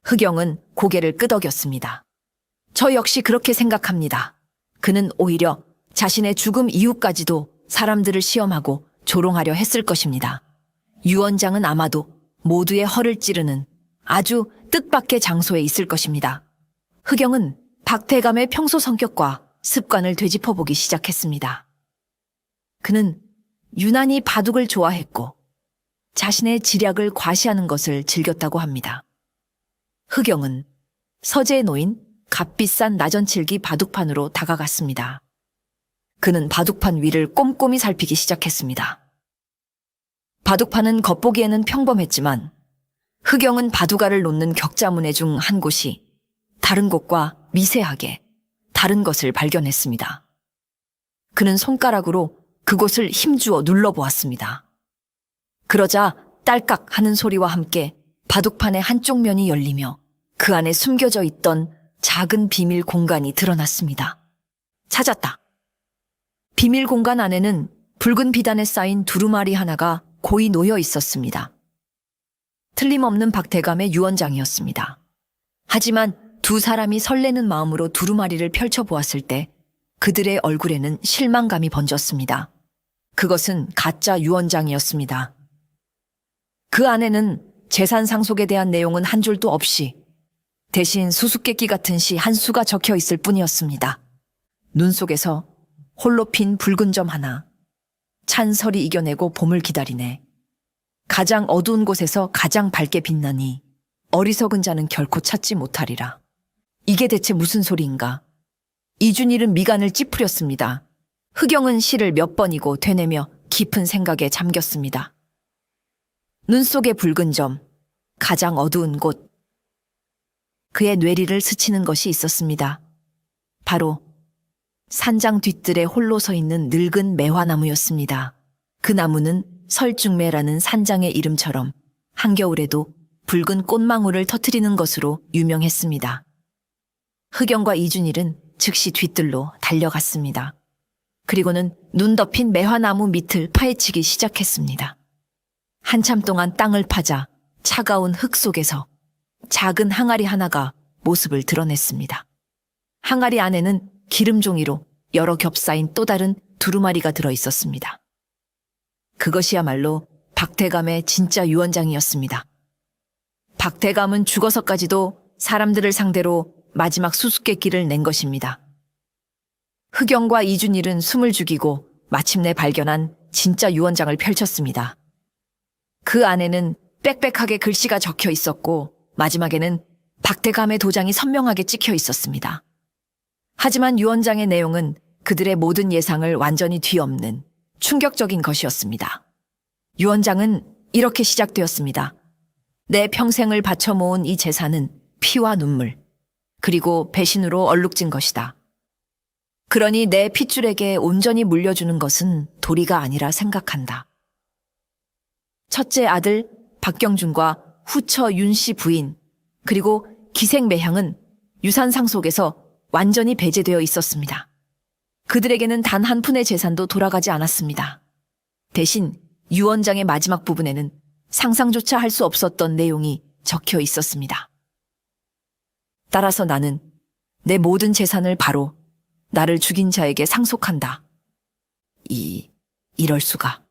흑영은 고개를 끄덕였습니다. 저 역시 그렇게 생각합니다. 그는 오히려 자신의 죽음 이후까지도 사람들을 시험하고 조롱하려 했을 것입니다. 유원장은 아마도 모두의 허를 찌르는 아주 뜻밖의 장소에 있을 것입니다. 흑영은 박대감의 평소 성격과 습관을 되짚어보기 시작했습니다. 그는 유난히 바둑을 좋아했고 자신의 지략을 과시하는 것을 즐겼다고 합니다. 흑영은 서재에 놓인 값비싼 나전칠기 바둑판으로 다가갔습니다. 그는 바둑판 위를 꼼꼼히 살피기 시작했습니다. 바둑판은 겉보기에는 평범했지만 흑영은 바둑알을 놓는 격자문의 중 한 곳이 다른 곳과 미세하게 다른 것을 발견했습니다. 그는 손가락으로 그곳을 힘주어 눌러보았습니다. 그러자 딸깍 하는 소리와 함께 바둑판의 한쪽 면이 열리며 그 안에 숨겨져 있던 작은 비밀 공간이 드러났습니다. 찾았다. 비밀 공간 안에는 붉은 비단에 쌓인 두루마리 하나가 고이 놓여 있었습니다. 틀림없는 박대감의 유언장이었습니다. 하지만 두 사람이 설레는 마음으로 두루마리를 펼쳐보았을 때 그들의 얼굴에는 실망감이 번졌습니다. 그것은 가짜 유언장이었습니다. 그 안에는 재산 상속에 대한 내용은 한 줄도 없이 대신 수수께끼 같은 시 한 수가 적혀 있을 뿐이었습니다. 눈 속에서 홀로 핀 붉은 점 하나. 찬설이 이겨내고 봄을 기다리네. 가장 어두운 곳에서 가장 밝게 빛나니 어리석은 자는 결코 찾지 못하리라. 이게 대체 무슨 소리인가? 이준일은 미간을 찌푸렸습니다. 흑영은 시를 몇 번이고 되뇌며 깊은 생각에 잠겼습니다. 눈 속의 붉은 점, 가장 어두운 곳. 그의 뇌리를 스치는 것이 있었습니다. 바로 산장 뒤뜰에 홀로 서 있는 늙은 매화나무였습니다. 그 나무는 설중매라는 산장의 이름처럼 한겨울에도 붉은 꽃망울을 터뜨리는 것으로 유명했습니다. 흑영과 이준일은 즉시 뒤뜰로 달려갔습니다. 그리고는 눈 덮인 매화나무 밑을 파헤치기 시작했습니다. 한참 동안 땅을 파자 차가운 흙 속에서 작은 항아리 하나가 모습을 드러냈습니다. 항아리 안에는 기름종이로 여러 겹싸인 또 다른 두루마리가 들어 있었습니다. 그것이야말로 박대감의 진짜 유언장이었습니다. 박대감은 죽어서까지도 사람들을 상대로 마지막 수수께끼를 낸 것입니다. 흑영과 이준일은 숨을 죽이고 마침내 발견한 진짜 유언장을 펼쳤습니다. 그 안에는 빽빽하게 글씨가 적혀 있었고 마지막에는 박대감의 도장이 선명하게 찍혀 있었습니다. 하지만 유언장의 내용은 그들의 모든 예상을 완전히 뒤엎는 충격적인 것이었습니다. 유언장은 이렇게 시작되었습니다. 내 평생을 바쳐 모은 이 재산은 피와 눈물, 그리고 배신으로 얼룩진 것이다. 그러니 내 핏줄에게 온전히 물려주는 것은 도리가 아니라 생각한다. 첫째 아들 박경준과 후처 윤씨 부인, 그리고 기생매향은 유산 상속에서 완전히 배제되어 있었습니다. 그들에게는 단 한 푼의 재산도 돌아가지 않았습니다. 대신 유언장의 마지막 부분에는 상상조차 할 수 없었던 내용이 적혀 있었습니다. 따라서 나는 내 모든 재산을 바로 나를 죽인 자에게 상속한다. 이럴 수가.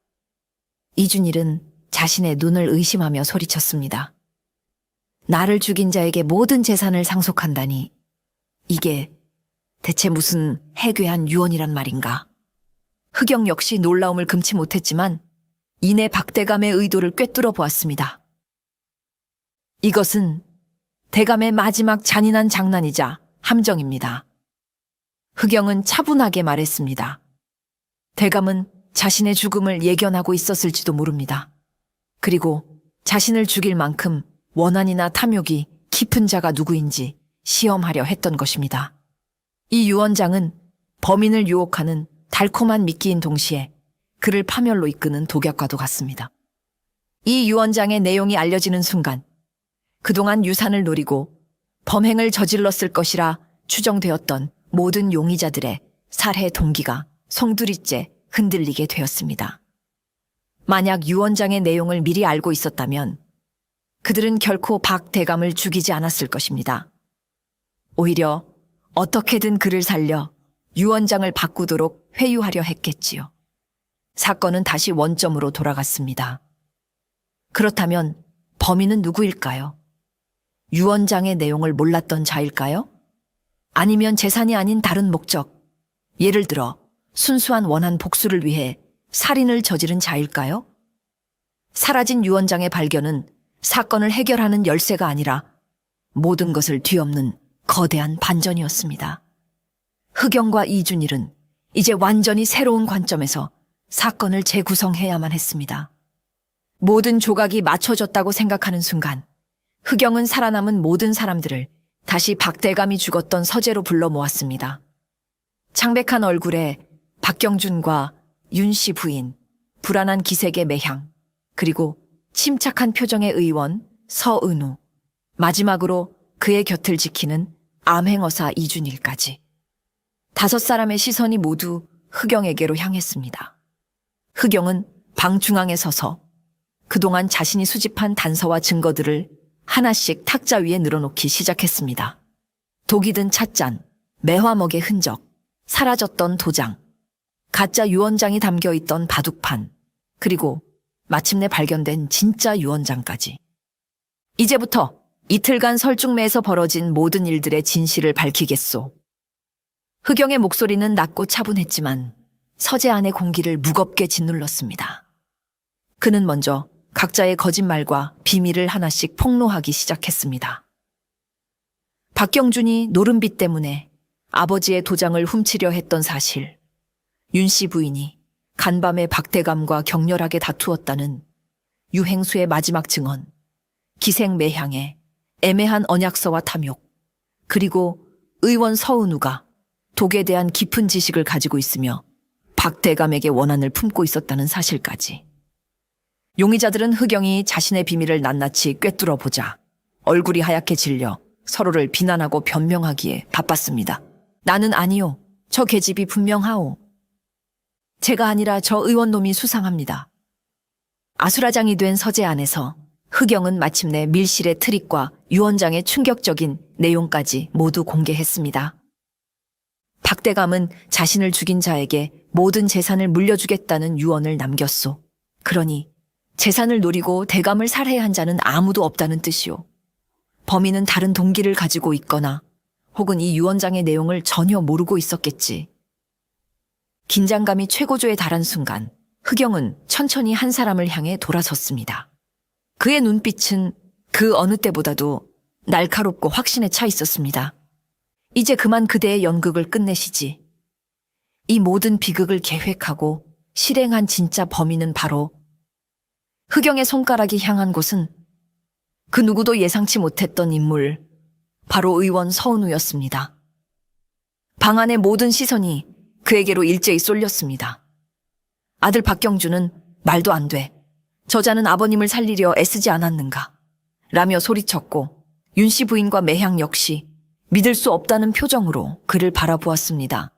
이준일은 자신의 눈을 의심하며 소리쳤습니다. 나를 죽인 자에게 모든 재산을 상속한다니, 이게 대체 무슨 해괴한 유언이란 말인가. 흑영 역시 놀라움을 금치 못했지만 이내 박대감의 의도를 꿰뚫어 보았습니다. 이것은 대감의 마지막 잔인한 장난이자 함정입니다. 흑영은 차분하게 말했습니다. 대감은 자신의 죽음을 예견하고 있었을지도 모릅니다. 그리고 자신을 죽일 만큼 원한이나 탐욕이 깊은 자가 누구인지 시험하려 했던 것입니다. 이 유언장은 범인을 유혹하는 달콤한 미끼인 동시에 그를 파멸로 이끄는 독약과도 같습니다. 이 유언장의 내용이 알려지는 순간 그동안 유산을 노리고 범행을 저질렀을 것이라 추정되었던 모든 용의자들의 살해 동기가 송두리째 흔들리게 되었습니다. 만약 유언장의 내용을 미리 알고 있었다면 그들은 결코 박 대감을 죽이지 않았을 것입니다. 오히려 어떻게든 그를 살려 유언장을 바꾸도록 회유하려 했겠지요. 사건은 다시 원점으로 돌아갔습니다. 그렇다면 범인은 누구일까요? 유언장의 내용을 몰랐던 자일까요? 아니면 재산이 아닌 다른 목적, 예를 들어 순수한 원한 복수를 위해 살인을 저지른 자일까요? 사라진 유언장의 발견은 사건을 해결하는 열쇠가 아니라 모든 것을 뒤엎는 거대한 반전이었습니다. 흑영과 이준일은 이제 완전히 새로운 관점에서 사건을 재구성해야만 했습니다. 모든 조각이 맞춰졌다고 생각하는 순간 흑영은 살아남은 모든 사람들을 다시 박대감이 죽었던 서재로 불러 모았습니다. 창백한 얼굴에 박경준과 윤씨 부인, 불안한 기색의 매향, 그리고 침착한 표정의 의원 서은우, 마지막으로 그의 곁을 지키는 암행어사 이준일까지. 5사람의 시선이 모두 흑영에게로 향했습니다. 흑영은 방 중앙에 서서 그동안 자신이 수집한 단서와 증거들을 하나씩 탁자 위에 늘어놓기 시작했습니다. 독이 든 찻잔, 매화먹의 흔적, 사라졌던 도장, 가짜 유언장이 담겨있던 바둑판, 그리고 마침내 발견된 진짜 유언장까지. 이제부터 이틀간 설중매에서 벌어진 모든 일들의 진실을 밝히겠소. 흑영의 목소리는 낮고 차분했지만 서재 안의 공기를 무겁게 짓눌렀습니다. 그는 먼저 각자의 거짓말과 비밀을 하나씩 폭로하기 시작했습니다. 박경준이 노름빚 때문에 아버지의 도장을 훔치려 했던 사실, 윤씨 부인이 간밤에 박대감과 격렬하게 다투었다는 유행수의 마지막 증언, 기생매향의 애매한 언약서와 탐욕, 그리고 의원 서은우가 독에 대한 깊은 지식을 가지고 있으며 박대감에게 원한을 품고 있었다는 사실까지. 용의자들은 흑영이 자신의 비밀을 낱낱이 꿰뚫어 보자 얼굴이 하얗게 질려 서로를 비난하고 변명하기에 바빴습니다. 나는 아니요. 저 계집이 분명하오. 제가 아니라 저 의원놈이 수상합니다. 아수라장이 된 서재 안에서 흑영은 마침내 밀실의 트릭과 유언장의 충격적인 내용까지 모두 공개했습니다. 박대감은 자신을 죽인 자에게 모든 재산을 물려주겠다는 유언을 남겼소. 그러니 재산을 노리고 대감을 살해한 자는 아무도 없다는 뜻이오. 범인은 다른 동기를 가지고 있거나 혹은 이 유언장의 내용을 전혀 모르고 있었겠지. 긴장감이 최고조에 달한 순간 흑영은 천천히 한 사람을 향해 돌아섰습니다. 그의 눈빛은 그 어느 때보다도 날카롭고 확신에 차 있었습니다. 이제 그만 그대의 연극을 끝내시지. 이 모든 비극을 계획하고 실행한 진짜 범인은 바로 흑영의 손가락이 향한 곳은 그 누구도 예상치 못했던 인물, 바로 의원 서은우였습니다. 방 안의 모든 시선이 그에게로 일제히 쏠렸습니다. 아들 박경주는 말도 안 돼. 저자는 아버님을 살리려 애쓰지 않았는가? 라며 소리쳤고 윤 씨 부인과 매향 역시 믿을 수 없다는 표정으로 그를 바라보았습니다.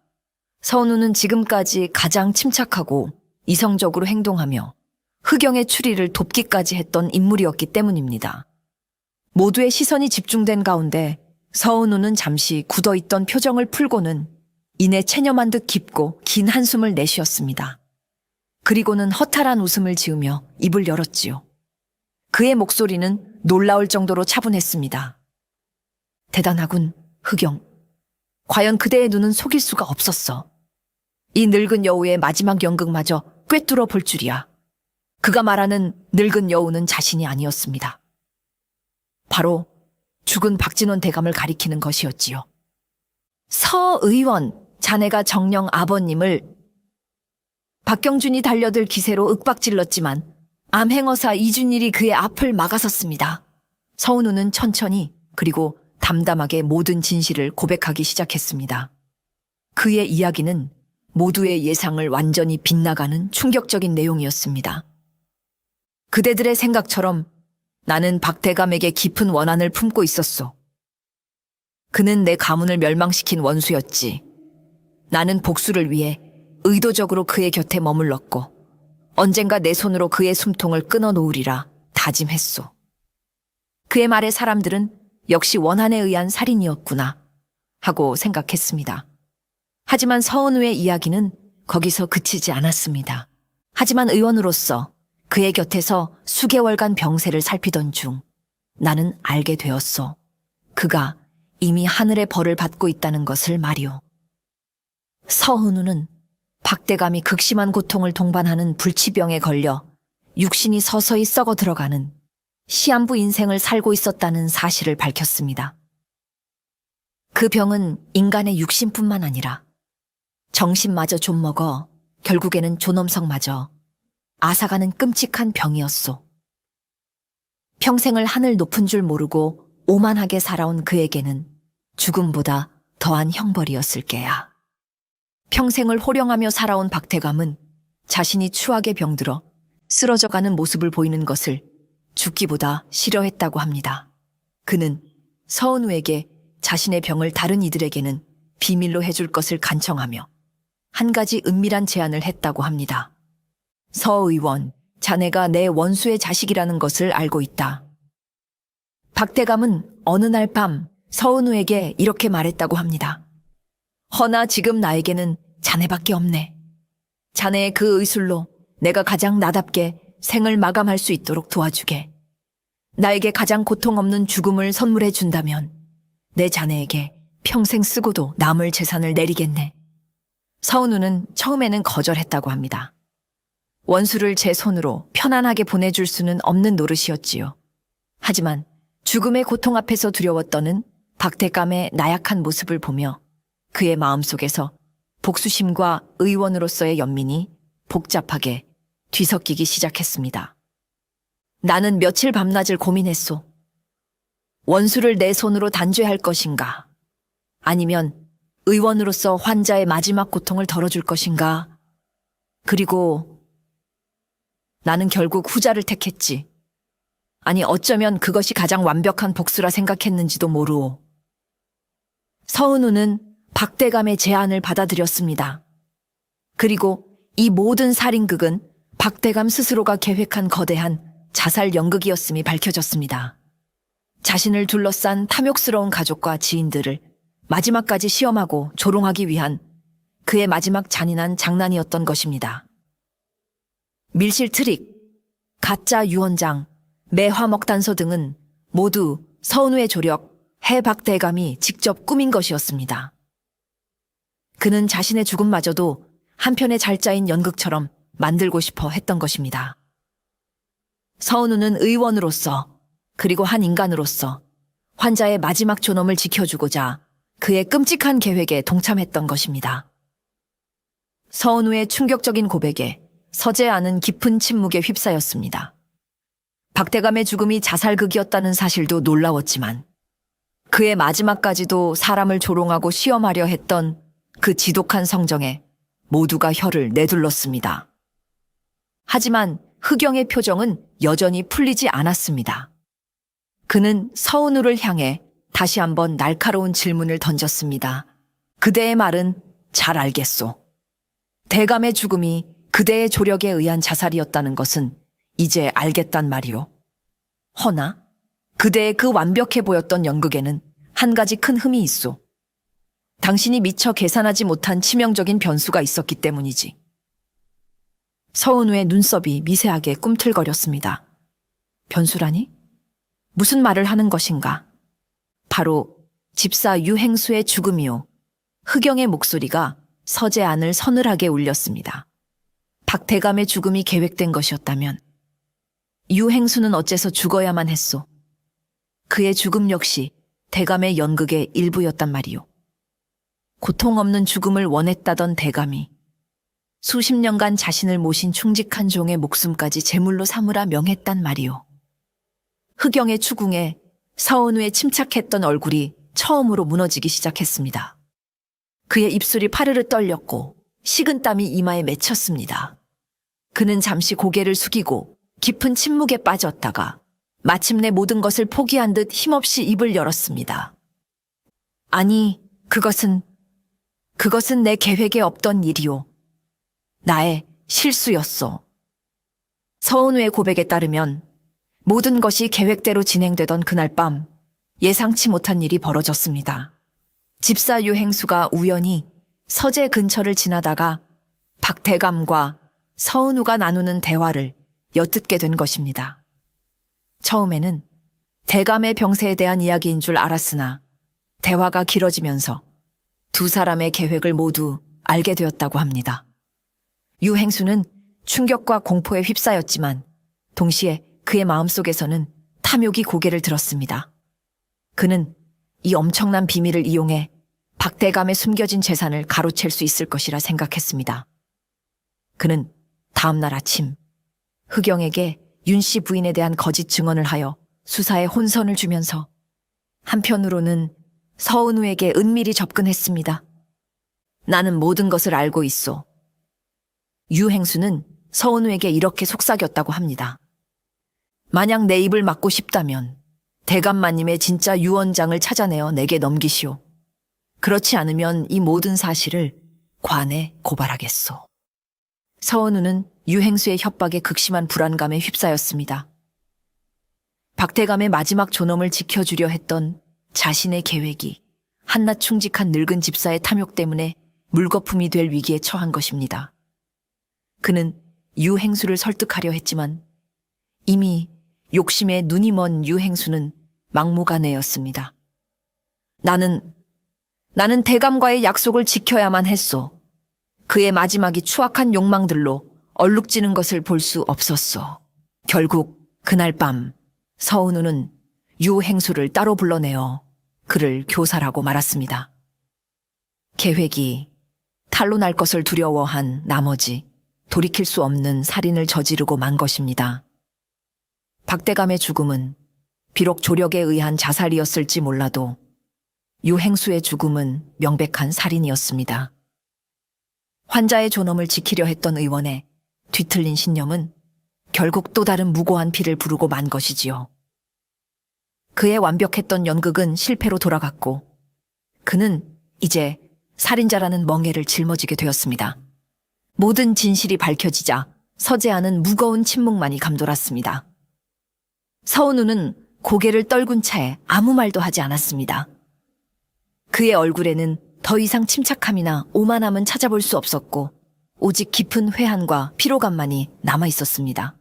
서은우는 지금까지 가장 침착하고 이성적으로 행동하며 흑영의 추리를 돕기까지 했던 인물이었기 때문입니다. 모두의 시선이 집중된 가운데 서은우는 잠시 굳어있던 표정을 풀고는 이내 체념한 듯 깊고 긴 한숨을 내쉬었습니다. 그리고는 허탈한 웃음을 지으며 입을 열었지요. 그의 목소리는 놀라울 정도로 차분했습니다. 대단하군, 흑영. 과연 그대의 눈은 속일 수가 없었어. 이 늙은 여우의 마지막 연극마저 꿰뚫어 볼 줄이야. 그가 말하는 늙은 여우는 자신이 아니었습니다. 바로 죽은 박진원 대감을 가리키는 것이었지요. 서 의원, 자네가 정녕 아버님을 박경준이 달려들 기세로 윽박질렀지만 암행어사 이준일이 그의 앞을 막아섰습니다. 서은우는 천천히 그리고 담담하게 모든 진실을 고백하기 시작했습니다. 그의 이야기는 모두의 예상을 완전히 빗나가는 충격적인 내용이었습니다. 그대들의 생각처럼 나는 박대감에게 깊은 원한을 품고 있었소. 그는 내 가문을 멸망시킨 원수였지. 나는 복수를 위해 의도적으로 그의 곁에 머물렀고 언젠가 내 손으로 그의 숨통을 끊어놓으리라 다짐했소. 그의 말에 사람들은 역시 원한에 의한 살인이었구나 하고 생각했습니다. 하지만 서은우의 이야기는 거기서 그치지 않았습니다. 하지만 의원으로서 그의 곁에서 수개월간 병세를 살피던 중 나는 알게 되었소. 그가 이미 하늘의 벌을 받고 있다는 것을 말이오. 서은우는 박대감이 극심한 고통을 동반하는 불치병에 걸려 육신이 서서히 썩어 들어가는 시한부 인생을 살고 있었다는 사실을 밝혔습니다. 그 병은 인간의 육신뿐만 아니라 정신마저 좀먹어 결국에는 존엄성마저 앗아가는 끔찍한 병이었소. 평생을 하늘 높은 줄 모르고 오만하게 살아온 그에게는 죽음보다 더한 형벌이었을 게야. 평생을 호령하며 살아온 박대감은 자신이 추하게 병들어 쓰러져가는 모습을 보이는 것을 죽기보다 싫어했다고 합니다. 그는 서은우에게 자신의 병을 다른 이들에게는 비밀로 해줄 것을 간청하며 한 가지 은밀한 제안을 했다고 합니다. 서 의원, 자네가 내 원수의 자식이라는 것을 알고 있다. 박대감은 어느 날 밤 서은우에게 이렇게 말했다고 합니다. 허나 지금 나에게는 자네밖에 없네. 자네의 그 의술로 내가 가장 나답게 생을 마감할 수 있도록 도와주게. 나에게 가장 고통 없는 죽음을 선물해 준다면 내 자네에게 평생 쓰고도 남을 재산을 내리겠네. 서은우는 처음에는 거절했다고 합니다. 원수를 제 손으로 편안하게 보내줄 수는 없는 노릇이었지요. 하지만 죽음의 고통 앞에서 두려웠던 박대감의 나약한 모습을 보며 그의 마음속에서 복수심과 의원으로서의 연민이 복잡하게 뒤섞이기 시작했습니다. 나는 며칠 밤낮을 고민했소. 원수를 내 손으로 단죄할 것인가? 아니면 의원으로서 환자의 마지막 고통을 덜어줄 것인가? 그리고 나는 결국 후자를 택했지. 아니 어쩌면 그것이 가장 완벽한 복수라 생각했는지도 모르오. 서은우는 박대감의 제안을 받아들였습니다. 그리고 이 모든 살인극은 박대감 스스로가 계획한 거대한 자살 연극이었음이 밝혀졌습니다. 자신을 둘러싼 탐욕스러운 가족과 지인들을 마지막까지 시험하고 조롱하기 위한 그의 마지막 잔인한 장난이었던 것입니다. 밀실 트릭, 가짜 유언장, 매화먹 단서 등은 모두 서은우의 조력, 해 박대감이 직접 꾸민 것이었습니다. 그는 자신의 죽음마저도 한편의 잘 짜인 연극처럼 만들고 싶어 했던 것입니다. 서은우는 의원으로서 그리고 한 인간으로서 환자의 마지막 존엄을 지켜주고자 그의 끔찍한 계획에 동참했던 것입니다. 서은우의 충격적인 고백에 서재아는 깊은 침묵에 휩싸였습니다. 박대감의 죽음이 자살극이었다는 사실도 놀라웠지만 그의 마지막까지도 사람을 조롱하고 시험하려 했던 그 지독한 성정에 모두가 혀를 내둘렀습니다. 하지만 흑영의 표정은 여전히 풀리지 않았습니다. 그는 서은우를 향해 다시 한번 날카로운 질문을 던졌습니다. 그대의 말은 잘 알겠소. 대감의 죽음이 그대의 조력에 의한 자살이었다는 것은 이제 알겠단 말이오. 허나 그대의 그 완벽해 보였던 연극에는 한 가지 큰 흠이 있소. 당신이 미처 계산하지 못한 치명적인 변수가 있었기 때문이지. 서은우의 눈썹이 미세하게 꿈틀거렸습니다. 변수라니? 무슨 말을 하는 것인가? 바로 집사 유행수의 죽음이요. 흑영의 목소리가 서재 안을 서늘하게 울렸습니다. 박대감의 죽음이 계획된 것이었다면 유행수는 어째서 죽어야만 했소. 그의 죽음 역시 대감의 연극의 일부였단 말이오. 고통 없는 죽음을 원했다던 대감이 수십 년간 자신을 모신 충직한 종의 목숨까지 제물로 삼으라 명했단 말이오. 흑영의 추궁에 서은우의 침착했던 얼굴이 처음으로 무너지기 시작했습니다. 그의 입술이 파르르 떨렸고 식은땀이 이마에 맺혔습니다. 그는 잠시 고개를 숙이고 깊은 침묵에 빠졌다가 마침내 모든 것을 포기한 듯 힘없이 입을 열었습니다. 아니, 그것은 내 계획에 없던 일이오. 나의 실수였소. 서은우의 고백에 따르면 모든 것이 계획대로 진행되던 그날 밤 예상치 못한 일이 벌어졌습니다. 집사 유행수가 우연히 서재 근처를 지나다가 박대감과 서은우가 나누는 대화를 엿듣게 된 것입니다. 처음에는 대감의 병세에 대한 이야기인 줄 알았으나 대화가 길어지면서 두 사람의 계획을 모두 알게 되었다고 합니다. 유행수는 충격과 공포에 휩싸였지만 동시에 그의 마음속에서는 탐욕이 고개를 들었습니다. 그는 이 엄청난 비밀을 이용해 박대감의 숨겨진 재산을 가로챌 수 있을 것이라 생각했습니다. 그는 다음 날 아침 흑영에게 윤 씨 부인에 대한 거짓 증언을 하여 수사에 혼선을 주면서 한편으로는 서은우에게 은밀히 접근했습니다. 나는 모든 것을 알고 있소. 유행수는 서은우에게 이렇게 속삭였다고 합니다. 만약 내 입을 막고 싶다면 대감마님의 진짜 유언장을 찾아내어 내게 넘기시오. 그렇지 않으면 이 모든 사실을 관에 고발하겠소. 서은우는 유행수의 협박에 극심한 불안감에 휩싸였습니다. 박대감의 마지막 존엄을 지켜주려 했던 자신의 계획이 한낱 충직한 늙은 집사의 탐욕 때문에 물거품이 될 위기에 처한 것입니다. 그는 유행수를 설득하려 했지만 이미 욕심에 눈이 먼 유행수는 막무가내였습니다. 나는 대감과의 약속을 지켜야만 했소. 그의 마지막이 추악한 욕망들로 얼룩지는 것을 볼 수 없었소. 결국 그날 밤 서은우는 유행수를 따로 불러내어 그를 교살하고 말았습니다. 계획이 탈로 날 것을 두려워한 나머지 돌이킬 수 없는 살인을 저지르고 만 것입니다. 박대감의 죽음은 비록 조력에 의한 자살이었을지 몰라도 유행수의 죽음은 명백한 살인이었습니다. 환자의 존엄을 지키려 했던 의원의 뒤틀린 신념은 결국 또 다른 무고한 피를 부르고 만 것이지요. 그의 완벽했던 연극은 실패로 돌아갔고 그는 이제 살인자라는 멍에를 짊어지게 되었습니다. 모든 진실이 밝혀지자 서재하는 무거운 침묵만이 감돌았습니다. 서은우는 고개를 떨군 채 아무 말도 하지 않았습니다. 그의 얼굴에는 더 이상 침착함이나 오만함은 찾아볼 수 없었고 오직 깊은 회한과 피로감만이 남아있었습니다.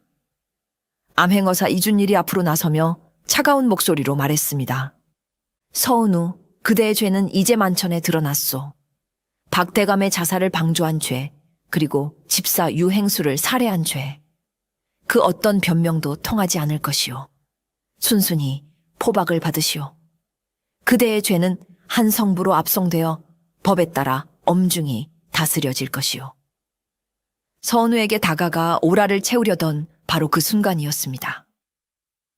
암행어사 이준일이 앞으로 나서며 차가운 목소리로 말했습니다. 서은우, 그대의 죄는 이제 만천에 드러났소. 박대감의 자살을 방조한 죄, 그리고 집사 유행수를 살해한 죄. 그 어떤 변명도 통하지 않을 것이오. 순순히 포박을 받으시오. 그대의 죄는 한 성부로 압송되어 법에 따라 엄중히 다스려질 것이오. 서은우에게 다가가 오라를 채우려던 바로 그 순간이었습니다.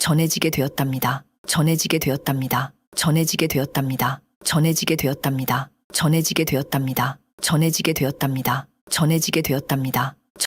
전해지게 되었답니다. 전해지게 되었답니다. 전해지게 되었답니다. 전해지게 되었답니다. 전해지게 되었답니다. 전해지게 되었답니다. 전해지게 되었답니다.